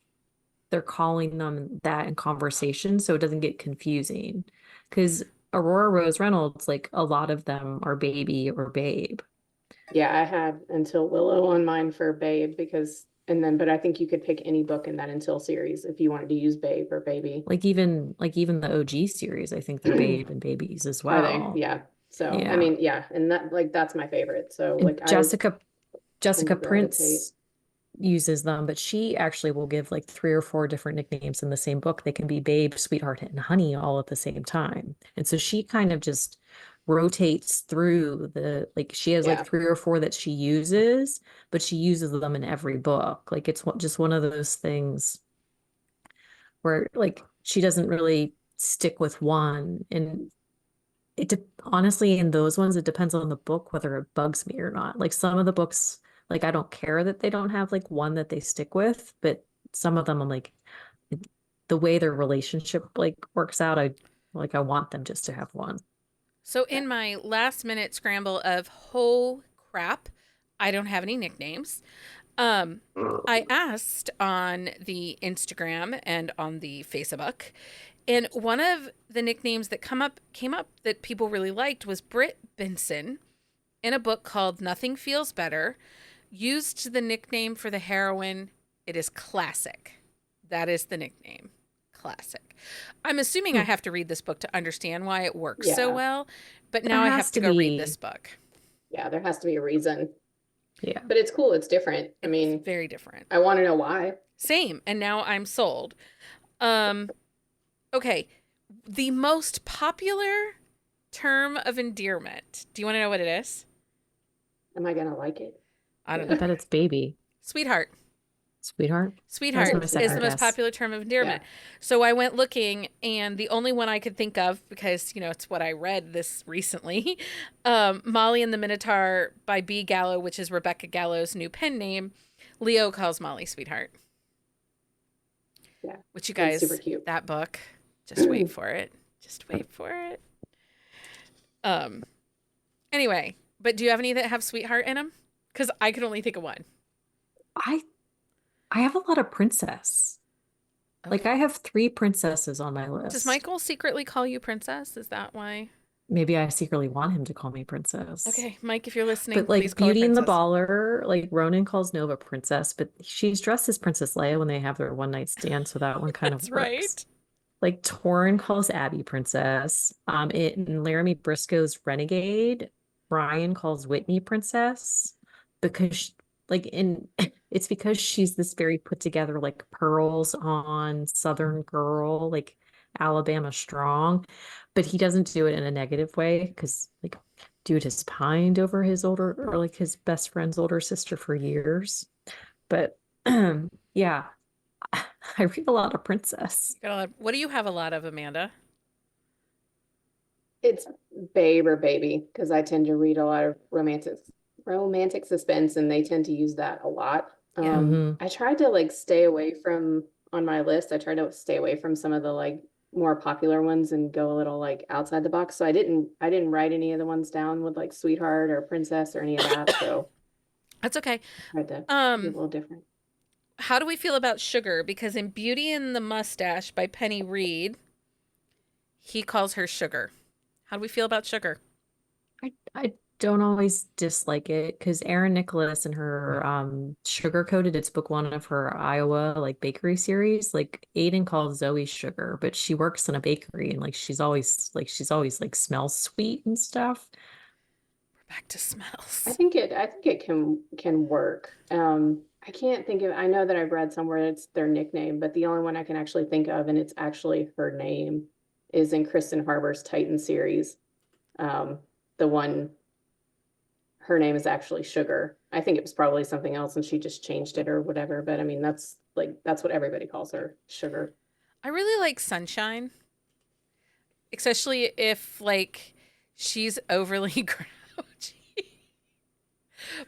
they're calling them that in conversation, so it doesn't get confusing. Because Aurora Rose Reynolds, like a lot of them are baby or babe. Yeah, I had Until Willow on mine for Babe because and then but I think you could pick any book in that Until series if you wanted to use Babe or Baby. Like even the OG series, I think they're babe and babies as Are they? well. Yeah. So, I Yeah. mean, yeah, and that like that's my favorite. So, And like I tend Jessica to gravitate. Prince uses them, but she actually will give like 3 or 4 different nicknames in the same book. They can be babe, sweetheart, and honey all at the same time. And so she kind of just rotates through the like she has like Yeah. 3 or 4 that she uses, but she uses them in every book. Like it's just one of those things where like she doesn't really stick with one. And honestly, in those ones, it depends on the book whether it bugs me or not. Like some of the books, like I don't care that they don't have like one that they stick with, but some of them I'm like the way their relationship like works out, I want them just to have one. So Yeah. in my last minute scramble of whole crap, I don't have any nicknames. I asked on the Instagram and on the Facebook, and one of the nicknames that came up that people really liked was Britt Benson in a book called Nothing Feels Better, used the nickname for the heroine. It is classic. That is the nickname. Classic. I'm assuming I Hmm. have to read this book to understand why it works so Yeah. well, but There now I have has to to go read be, this book. Yeah, there has to be a reason. yeah. But it's cool, it's different. I It's mean, very different. I want to know why. Same, and now I'm sold. Um okay, the most popular term of endearment. Do you want to know what it is? Am I gonna like it? I don't I know. bet it's baby, Sweetheart. sweetheart. That was Sweetheart my Oh, is second the sweetheart. most guess. popular term of Yeah. endearment. So I went looking, and the only one I could think of, because, it's what I read this recently, Molly and the Minotaur by B. Gallo, which is Rebecca Gallo's new pen name. Leo calls Molly sweetheart, Yeah. which you And super guys, cute. that book, just wait for it. Just wait for it. Um, anyway, but do you have any that have sweetheart in them? Because I could only think of one. I I have a lot of princess. Like Okay. I have 3 princesses on my Does list. Michael secretly call you princess? Is that why? Maybe I secretly want him to call me princess. Okay, Mike, if you're listening, But please like call her Beauty and the princess. Baller, like Ronan calls Nova princess, but she's dressed as Princess Leia when they have their one night stand, so that one kind of That's works. right. Like Torrin calls Abby princess. In Laramie Briscoe's Renegade, Brian calls Whitney princess because like in it's because she's this very put together like pearls on Southern girl, like Alabama strong, but he doesn't do it in a negative way because like dude has pined over his older or like his best friend's older sister for years. But Yeah, I read a lot of princess. What do you have a lot of, Amanda? It's babe or baby because I tend to read a lot of romantic suspense, and they tend to use that a lot. Yeah. Hmm. I tried to like stay away from on my list. I tried to stay away from some of the like more popular ones and go a little like outside the box. So I didn't write any of the ones down with like sweetheart or princess or any of that. So That's okay. I tried to be a Um, little different. how do we feel about Sugar? Because in Beauty and the Mustache by Penny Reed, he calls her Sugar. How do we feel about Sugar? I don't always dislike it because Erin Nicholas and her Sugar Coated, it's book one of her Iowa like bakery series. Like Aiden calls Zoe Sugar, but she works in a bakery and like she's always like smells sweet and stuff. We're back to I smells. think it can work. I can't think of I know that I've read somewhere it's their nickname, but the only one I can actually think of, and it's actually her name, is in Kristen Harber's Titan series. Um, the one her name is actually Sugar. I think it was probably something else and she just changed it or whatever, but I mean that's what everybody calls her, Sugar. I really like Sunshine, especially if like she's overly grouchy.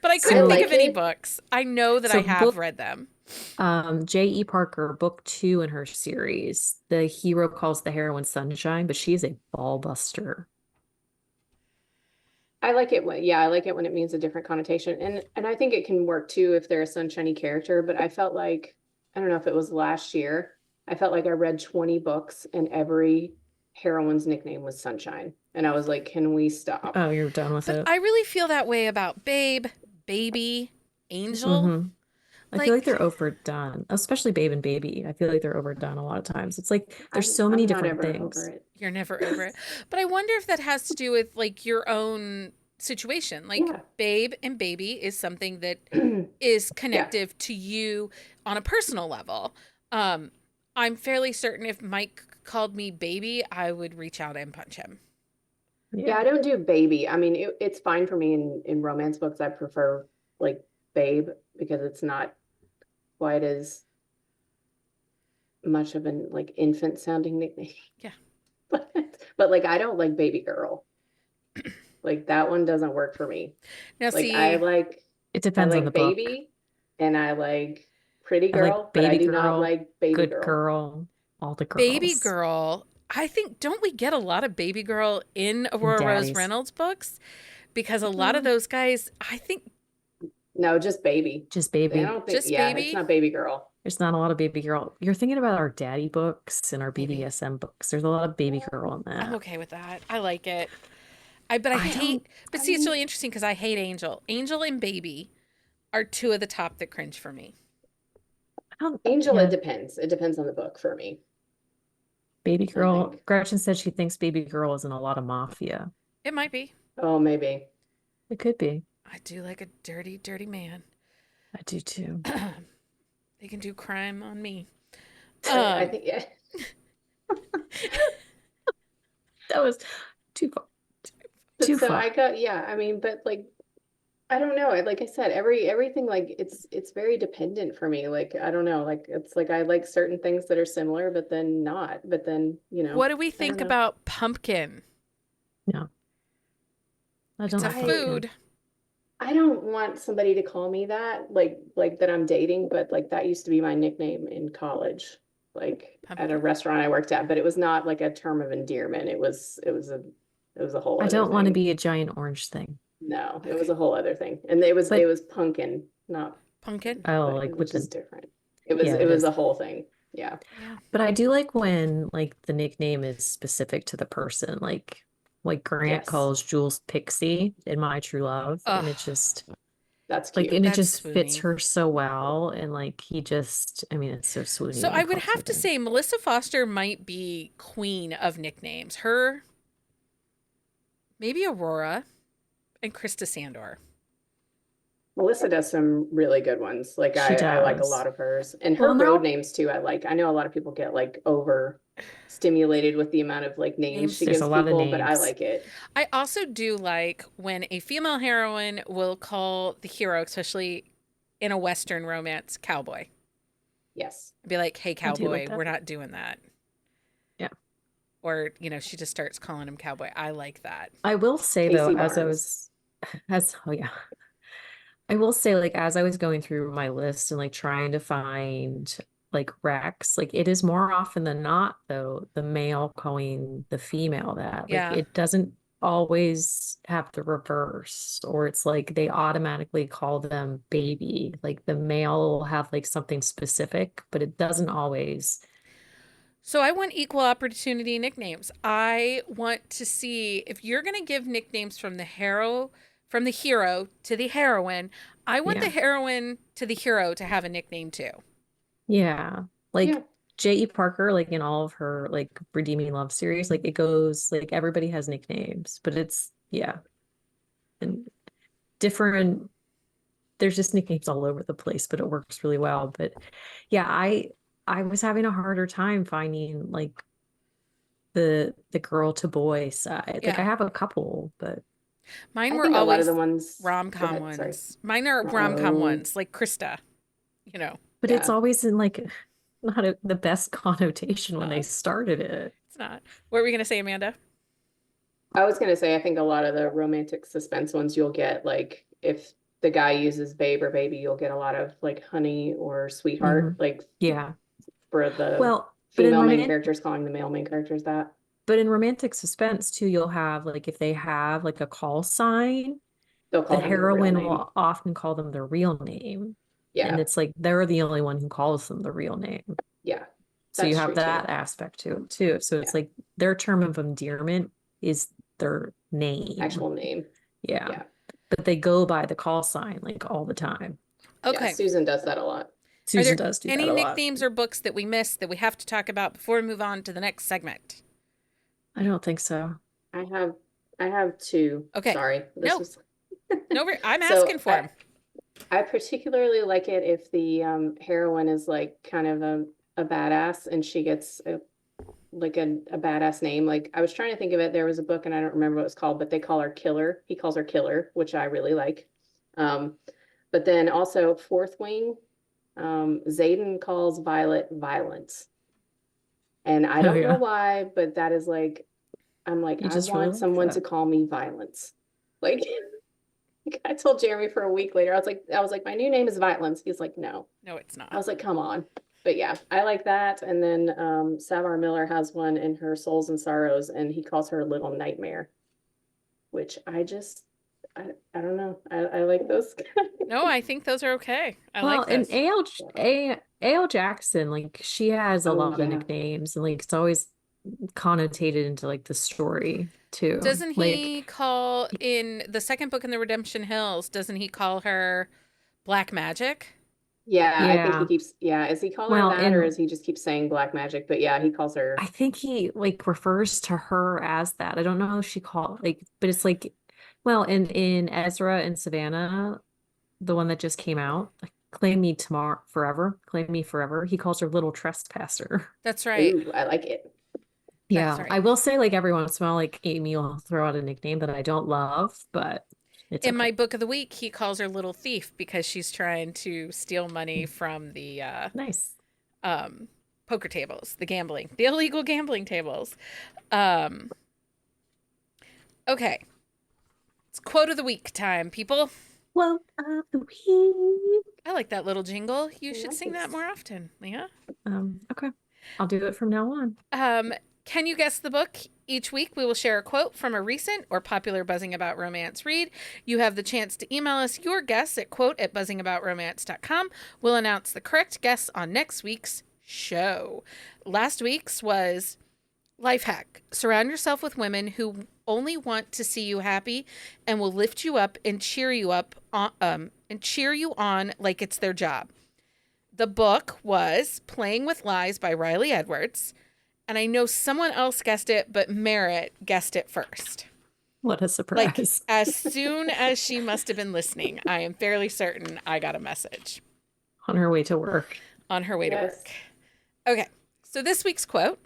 But I I couldn't So think of like any it. books. I know that I so have book read them. J.E. Parker, book two in her series, the hero calls the heroine Sunshine, but she is a ball buster. I like it when, yeah, I like it when it means a different connotation. And I think it can work too if they're a sunshiny character, but I felt like I don't know if it was last year, I felt like I read 20 books and every heroine's nickname was Sunshine. And I was like, can we stop? Oh, you're done with But it. I really feel that way about Babe, Baby, Angel. Hmm. I feel like Like, they're overdone, especially Babe and Baby. I feel like they're overdone a lot of times. It's like there's so many I'm not different ever over things. it. you're never over it. But I wonder if that has to do with like your own situation. Like, Yeah. Babe and Baby is something that is Yeah. connective to you on a personal level. Um, I'm fairly certain if Mike called me baby, I would reach out and punch him. Yeah, Yeah. I don't do baby. I mean, it's fine for me in romance books. I prefer like babe because it's not quite as much of an like infant sounding nickname. Yeah. But like I don't like baby girl. Like that one doesn't work for me. Now, Like see, It I depends on the like book. baby and I like pretty I like girl, but I Baby do not Girl, like baby Good girl. Girl, all the baby girls girl, I think, don't we get a lot of baby girl in and Aurora Rose daddies. Reynolds books? Because a lot of Um, those guys, I think, no, just baby. Just I baby. don't think, just yeah, it's baby, not baby girl. There's not a lot of baby girl. You're thinking about our daddy books and our maybe. BDSM books. There's a lot of baby girl in I'm that. okay with that. I like it. But I I don't, hate, but I see, it's mean, really interesting because I hate Angel. Angel and Baby are two of the top that cringe for me. I don't, Angel, it yeah. depends. It depends on the book for me, Baby I girl. think. Gretchen said she thinks baby girl is in a lot of mafia. It might be. Oh, maybe. It could be. I do like a dirty, dirty man. I do too. They can do crime on me. I Um, think, yeah. That was too far. But Too so far. I got, yeah, I mean, but like, I don't know. Like I said, everything like it's very dependent for me. Like I don't know. Like it's like I like certain things that are similar, but then not. But then, what do we I don't think know. about pumpkin? No, I It's don't a like I pumpkin. food. I don't want somebody to call me that, like that I'm dating, but like that used to be my nickname in college, like at a Pumpkin. restaurant I worked at, but it was not like a term of endearment. It was a whole I other don't want to thing. be a giant orange thing. No, it was Okay. a whole other thing. And it But was punkin, not Pumpkin. oh, but like with which is the different. yeah, It it was is. a whole thing. Yeah. Yeah. But I do like when like the nickname is specific to the person. Like Grant Yes. calls Jules Pixie in My True Love, and it Oh, just That's like cute. and it that's just fits swoony. her so well, and like he just I mean it's so swoony So when he I would calls her have to that. say Melissa Foster might be queen of nicknames. Her, maybe Aurora, and Krista Sandor. Melissa does some really good ones. Like She I like a does. lot of hers. And Well, her and they're road all names too, I like. I know a lot of people get like over stimulated with the amount of like names she Names. there's a gives lot of people, but I names. like it. I also do like when a female heroine will call the hero, especially in a Western romance, cowboy. Yes. I'd be like, hey, I do like cowboy, that. we're not doing that. Yeah. Or, she just starts calling him cowboy. I like that. I will say though, Casey as I Barnes. was, oh yeah, I will say like as I was going through my list and like trying to find like Rex, like it is more often than not though the male calling the female that. Like Yeah. it doesn't always have the reverse, or it's like they automatically call them baby. Like the male will have like something specific, but it doesn't always. So I want equal opportunity nicknames. I want to see if you're going to give nicknames from from the hero to the heroine. I want the Yeah. heroine to the hero to have a nickname too. Yeah. Like Yeah. J.E. Parker, like in all of her like redeeming love series, like it goes like everybody has nicknames, but it's yeah. And different there's just nicknames all over the place, but it works really well. But yeah, I was having a harder time finding like the girl to boy side. Like I Yeah. have a couple, but Mine I were think a lot of the always ones. Go rom-com ahead. Sorry. ones. Mine are rom-com Oh, ones, like Krista, it's yeah. always in like not the best connotation It's when they not. started it. It's not. What were we going to say, Amanda? I was gonna say, I think a lot of the romantic suspense ones you'll get, like if the guy uses babe or baby, you'll get a lot of like honey or sweetheart, Mhm. like Yeah. for the Well, but in female main romantic characters calling the male main characters that. But in romantic suspense too, you'll have like if they have like a call sign, They'll the call them their real heroine name. will often call them their real name. And Yeah, it's like they're the only one who calls them the real name. yeah, So you that's have true too. that aspect to it too. So it's Yeah, like their term of endearment is their name. actual name. Yeah. Yeah, But they go by the call sign like all the time. yeah. Okay. Susan does that a lot. Are Susan there does do that any a lot. nicknames or books that we missed that we have to talk about before we move on to the next segment? I don't think so. I have, I have two. Okay. Sorry, this No, was. no, I'm So asking for them. I particularly like it if the heroine is like kind of a badass and she gets like a badass name. Like I was trying to think of it. There was a book and I don't remember what it's called, but they call her Killer. He calls her Killer, which I really like. Um, but then also Fourth Wing, Zayden calls Violet Violence. And I Oh don't know yeah. why, but that is like, I'm like, You I just really want like someone that. to call me Violence. Like I told Jeremy for a week later, I was like, my new name is Violence. He's like, no. No, it's I not. was like, come on. But yeah, I like that. And then Savar Miller has one in her Souls and Sorrows, and he calls her Little Nightmare, which I don't know. I like those. No, I think those are okay. I Well, like and this. A.L. Jackson, like she has a Oh lot of yeah. nicknames and like it's always connotated into like the story too. Doesn't Like he call in the second book in the Redemption Hills, doesn't he call her Black Magic? Yeah, I think he yeah. keeps, yeah, is he calling her Well, that or and is he just keeps saying black magic? But yeah, he calls I her, think he like refers to her as that. I don't know if she called like, but it's like, well, in Ezra and Savannah, the one that just came out, like, claim me tomorrow forever, claim me forever. He calls her little trespasser. That's right. ooh, I like it. That's Yeah, right. I will say like every once in a while, like Amy will throw out a nickname that I don't love, but it's In okay. my book of the week, he calls her Little Thief because she's trying to steal money from the Nice. um, poker tables, the illegal gambling tables. Um, okay, it's quote of the week time, people. Quote of the week. I like that little jingle. You should sing that Nice. more often, Leah. Okay. I'll do it from now on. Can you guess the book? Each week, we will share a quote from a recent or popular Buzzing About Romance read. You have the chance to email us your guess at quote@buzzingaboutromance.com. We'll announce the correct guess on next week's show. Last week's was life hack. Surround yourself with women who only want to see you happy and will lift you up and cheer you on like it's their job. The book was Playing with Lies by Riley Edwards. And I know someone else guessed it, but Merritt guessed it first. What a Like, surprise. as soon as she must have been listening, I am fairly certain I got a message On her way to work. on her way to Yes. work. Okay, so this week's quote.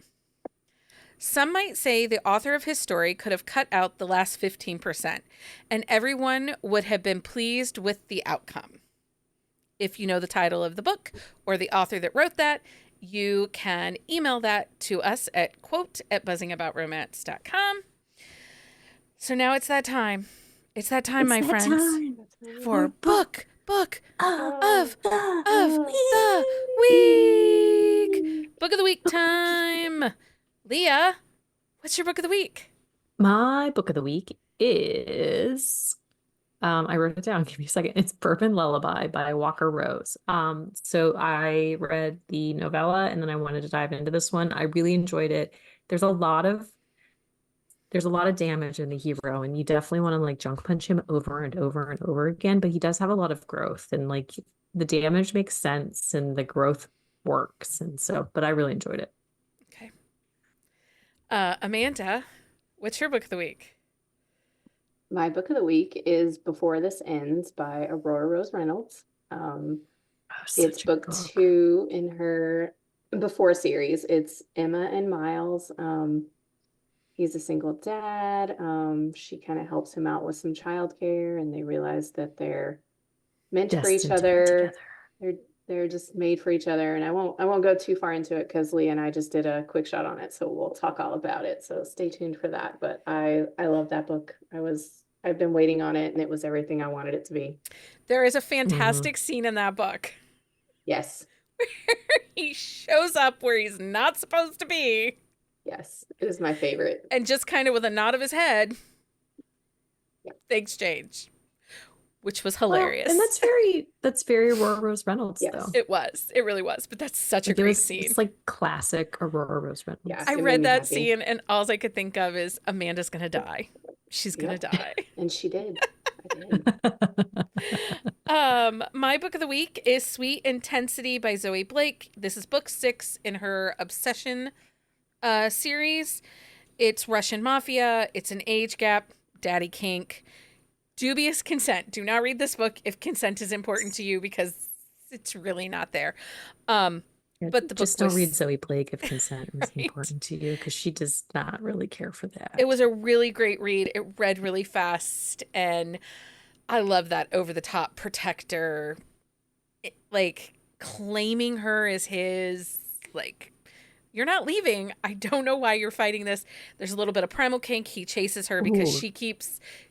Some might say the author of his story could have cut out the last 15%, and everyone would have been pleased with the outcome. if you know the title of the book or the author that wrote that, you can email that to us at quote@buzzingaboutromance.com. So now it's that time. It's that time, my friends, for book of the week. Book of the week time. Leah, what's your book of the week? My book of the week is I wrote it down. Give me a second. It's Bourbon Lullaby by Walker Rose. So I read the novella and then I wanted to dive into this one. I really enjoyed it. There's a lot of damage in the hero, and you definitely want to like junk punch him over and over and over again, but he does have a lot of growth, and like the damage makes sense and the growth works. And so, but I really enjoyed it. Okay. Amanda, what's your book of the week? My book of the week is Before This Ends by Aurora Rose Reynolds. It's book 2 in her Before series. It's Emma and Miles. He's a single dad. She kind of helps him out with some childcare, and they realize that they're meant for each other. They're just made for each other. And I won't go too far into it because Leah and I just did a quick shot on it, so we'll talk all about it. So stay tuned for that. But I love that book. I've been waiting on it, and it was everything I wanted it to be. There is a fantastic scene in that book. Yes. Where he shows up where he's not supposed to be. Yes, it is my favorite. And just kind of with a nod of his head, they exchange, which was hilarious. Well, and that's very Aurora Rose Reynolds, though. It really was. But that's such a great scene. It's like classic Aurora Rose Reynolds. Yeah, I read that scene, and all I could think of is Amanda's gonna die. She's gonna die. And she did. I did. My book of the week is Sweet Intensity by Zoe Blake. This is book 6 in her Obsession series. It's Russian mafia. It's an age gap, daddy kink, dubious consent. Do not read this book if consent is important to you, because it's really not there. But the just don't read Zoe Blake if consent is important to you, because she does not really care for that. It was a really great read. It read really fast, and I love that over the top protector, like claiming her as his, like, you're not leaving. I don't know why you're fighting this. There's a little bit of primal kink. He chases her because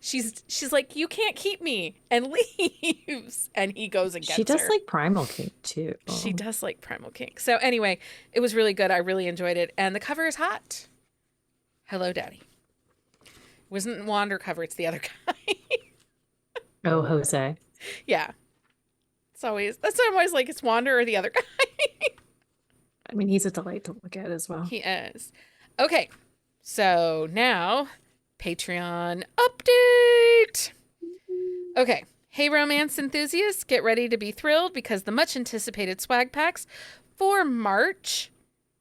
she's like, you can't keep me, and leaves. And he goes and gets her. She does like primal kink too. She does like primal kink. So anyway, it was really good. I really enjoyed it. And the cover is hot. Hello, Daddy. It wasn't Wander cover. It's the other guy. Oh, Jose. Yeah. That's why I'm always like, it's Wander or the other guy. I mean, he's a delight to look at as well. He is. Okay. So now, Patreon update. Okay. Hey, romance enthusiasts, get ready to be thrilled because the much anticipated swag packs for March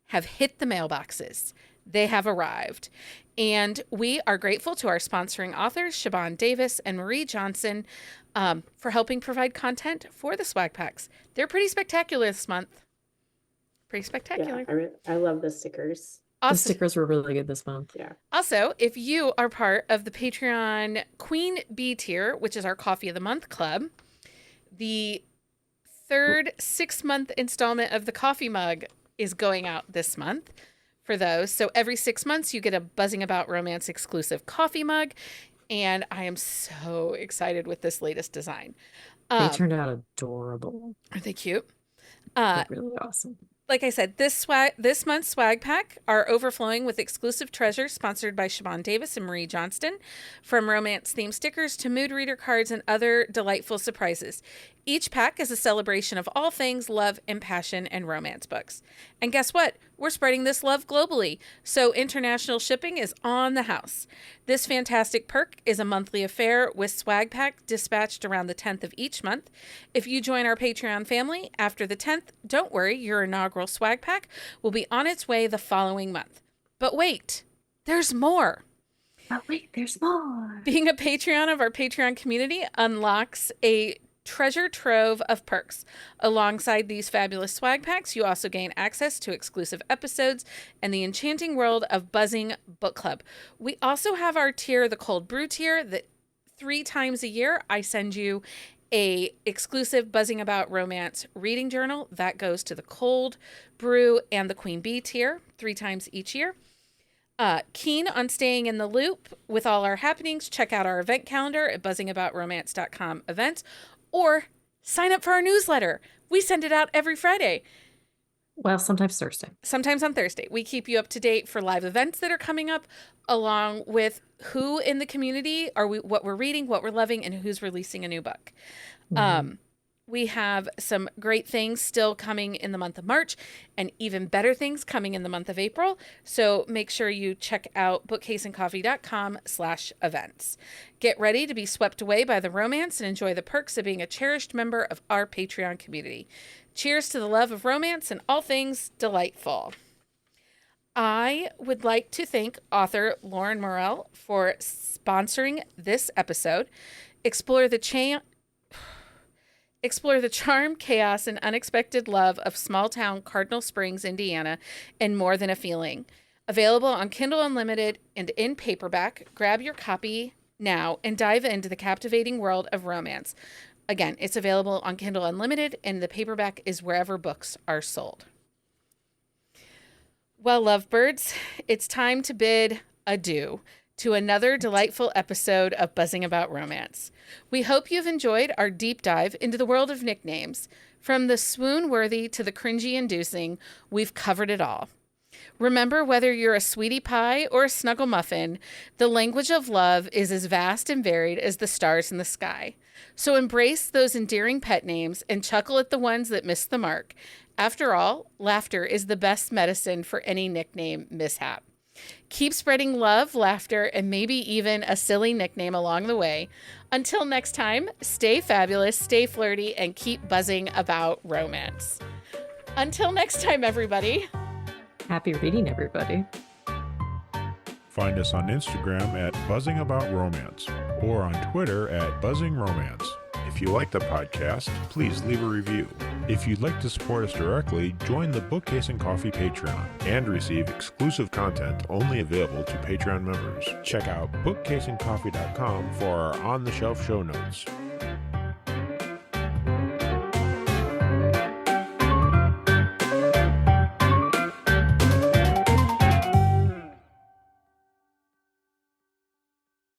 have hit the mailboxes. They have arrived. And we are grateful to our sponsoring authors, Siobhan Davis and Marie Johnson, for helping provide content for the swag packs. They're pretty spectacular this month. Pretty spectacular. Yeah, I love the stickers. Also, the stickers were really good this month. Yeah. Also, if you are part of the Patreon Queen Bee tier, which is our Coffee of the Month club, the third 6-month installment of the coffee mug is going out this month for those. So every 6 months you get a Buzzing About Romance exclusive coffee mug. And I am so excited with this latest design. They turned out adorable. Are they cute? They're really awesome. Like I said, this month's swag pack are overflowing with exclusive treasures sponsored by Siobhan Davis and Marie Johnston, from romance themed stickers to mood reader cards and other delightful surprises. Each pack is a celebration of all things love and passion and romance books. And guess what? We're spreading this love globally, so international shipping is on the house. This fantastic perk is a monthly affair with swag pack dispatched around the 10th of each month. If you join our Patreon family after the 10th, don't worry, your inaugural swag pack will be on its way the following month. But wait, there's more. There's more. Being a Patreon of our Patreon community unlocks a treasure trove of perks. Alongside these fabulous swag packs, you also gain access to exclusive episodes and the enchanting world of Buzzing Book Club. We also have our tier, the Cold Brew tier, that 3 times a year I send you a exclusive Buzzing About Romance reading journal that goes to the cold brew and the queen bee tier 3 times each year. Keen on staying in the loop with all our happenings, check out our event calendar at buzzingaboutromance.com events, or sign up for our newsletter. We send it out every Friday. Well, sometimes Thursday. Sometimes on Thursday. We keep you up to date for live events that are coming up, along with who in the community what we're reading, what we're loving, and who's releasing a new book. We have some great things still coming in the month of March, and even better things coming in the month of April. So make sure you check out bookcaseandcoffee.com/events. Get ready to be swept away by the romance and enjoy the perks of being a cherished member of our Patreon community. Cheers to the love of romance and all things delightful. I would like to thank author Lauren Morell for sponsoring this episode. Explore the charm, chaos, and unexpected love of small-town Cardinal Springs, Indiana, and More Than a Feeling. Available on Kindle Unlimited and in paperback. Grab your copy now and dive into the captivating world of romance. Again, it's available on Kindle Unlimited, and the paperback is wherever books are sold. Well, lovebirds, it's time to bid adieu to another delightful episode of Buzzing About Romance. We hope you've enjoyed our deep dive into the world of nicknames. From the swoon-worthy to the cringy-inducing, we've covered it all. Remember, whether you're a sweetie pie or a snuggle muffin, the language of love is as vast and varied as the stars in the sky. So embrace those endearing pet names and chuckle at the ones that miss the mark. After all, laughter is the best medicine for any nickname mishap. Keep spreading love, laughter, and maybe even a silly nickname along the way. Until next time, stay fabulous, stay flirty, and keep buzzing about romance. Until next time, everybody. Happy reading, everybody. Find us on Instagram at Buzzing About Romance or on Twitter at Buzzing Romance. If you like the podcast, please leave a review. If you'd like to support us directly, join the Bookcase and Coffee Patreon and receive exclusive content only available to Patreon members. Check out bookcaseandcoffee.com for our on-the-shelf show notes.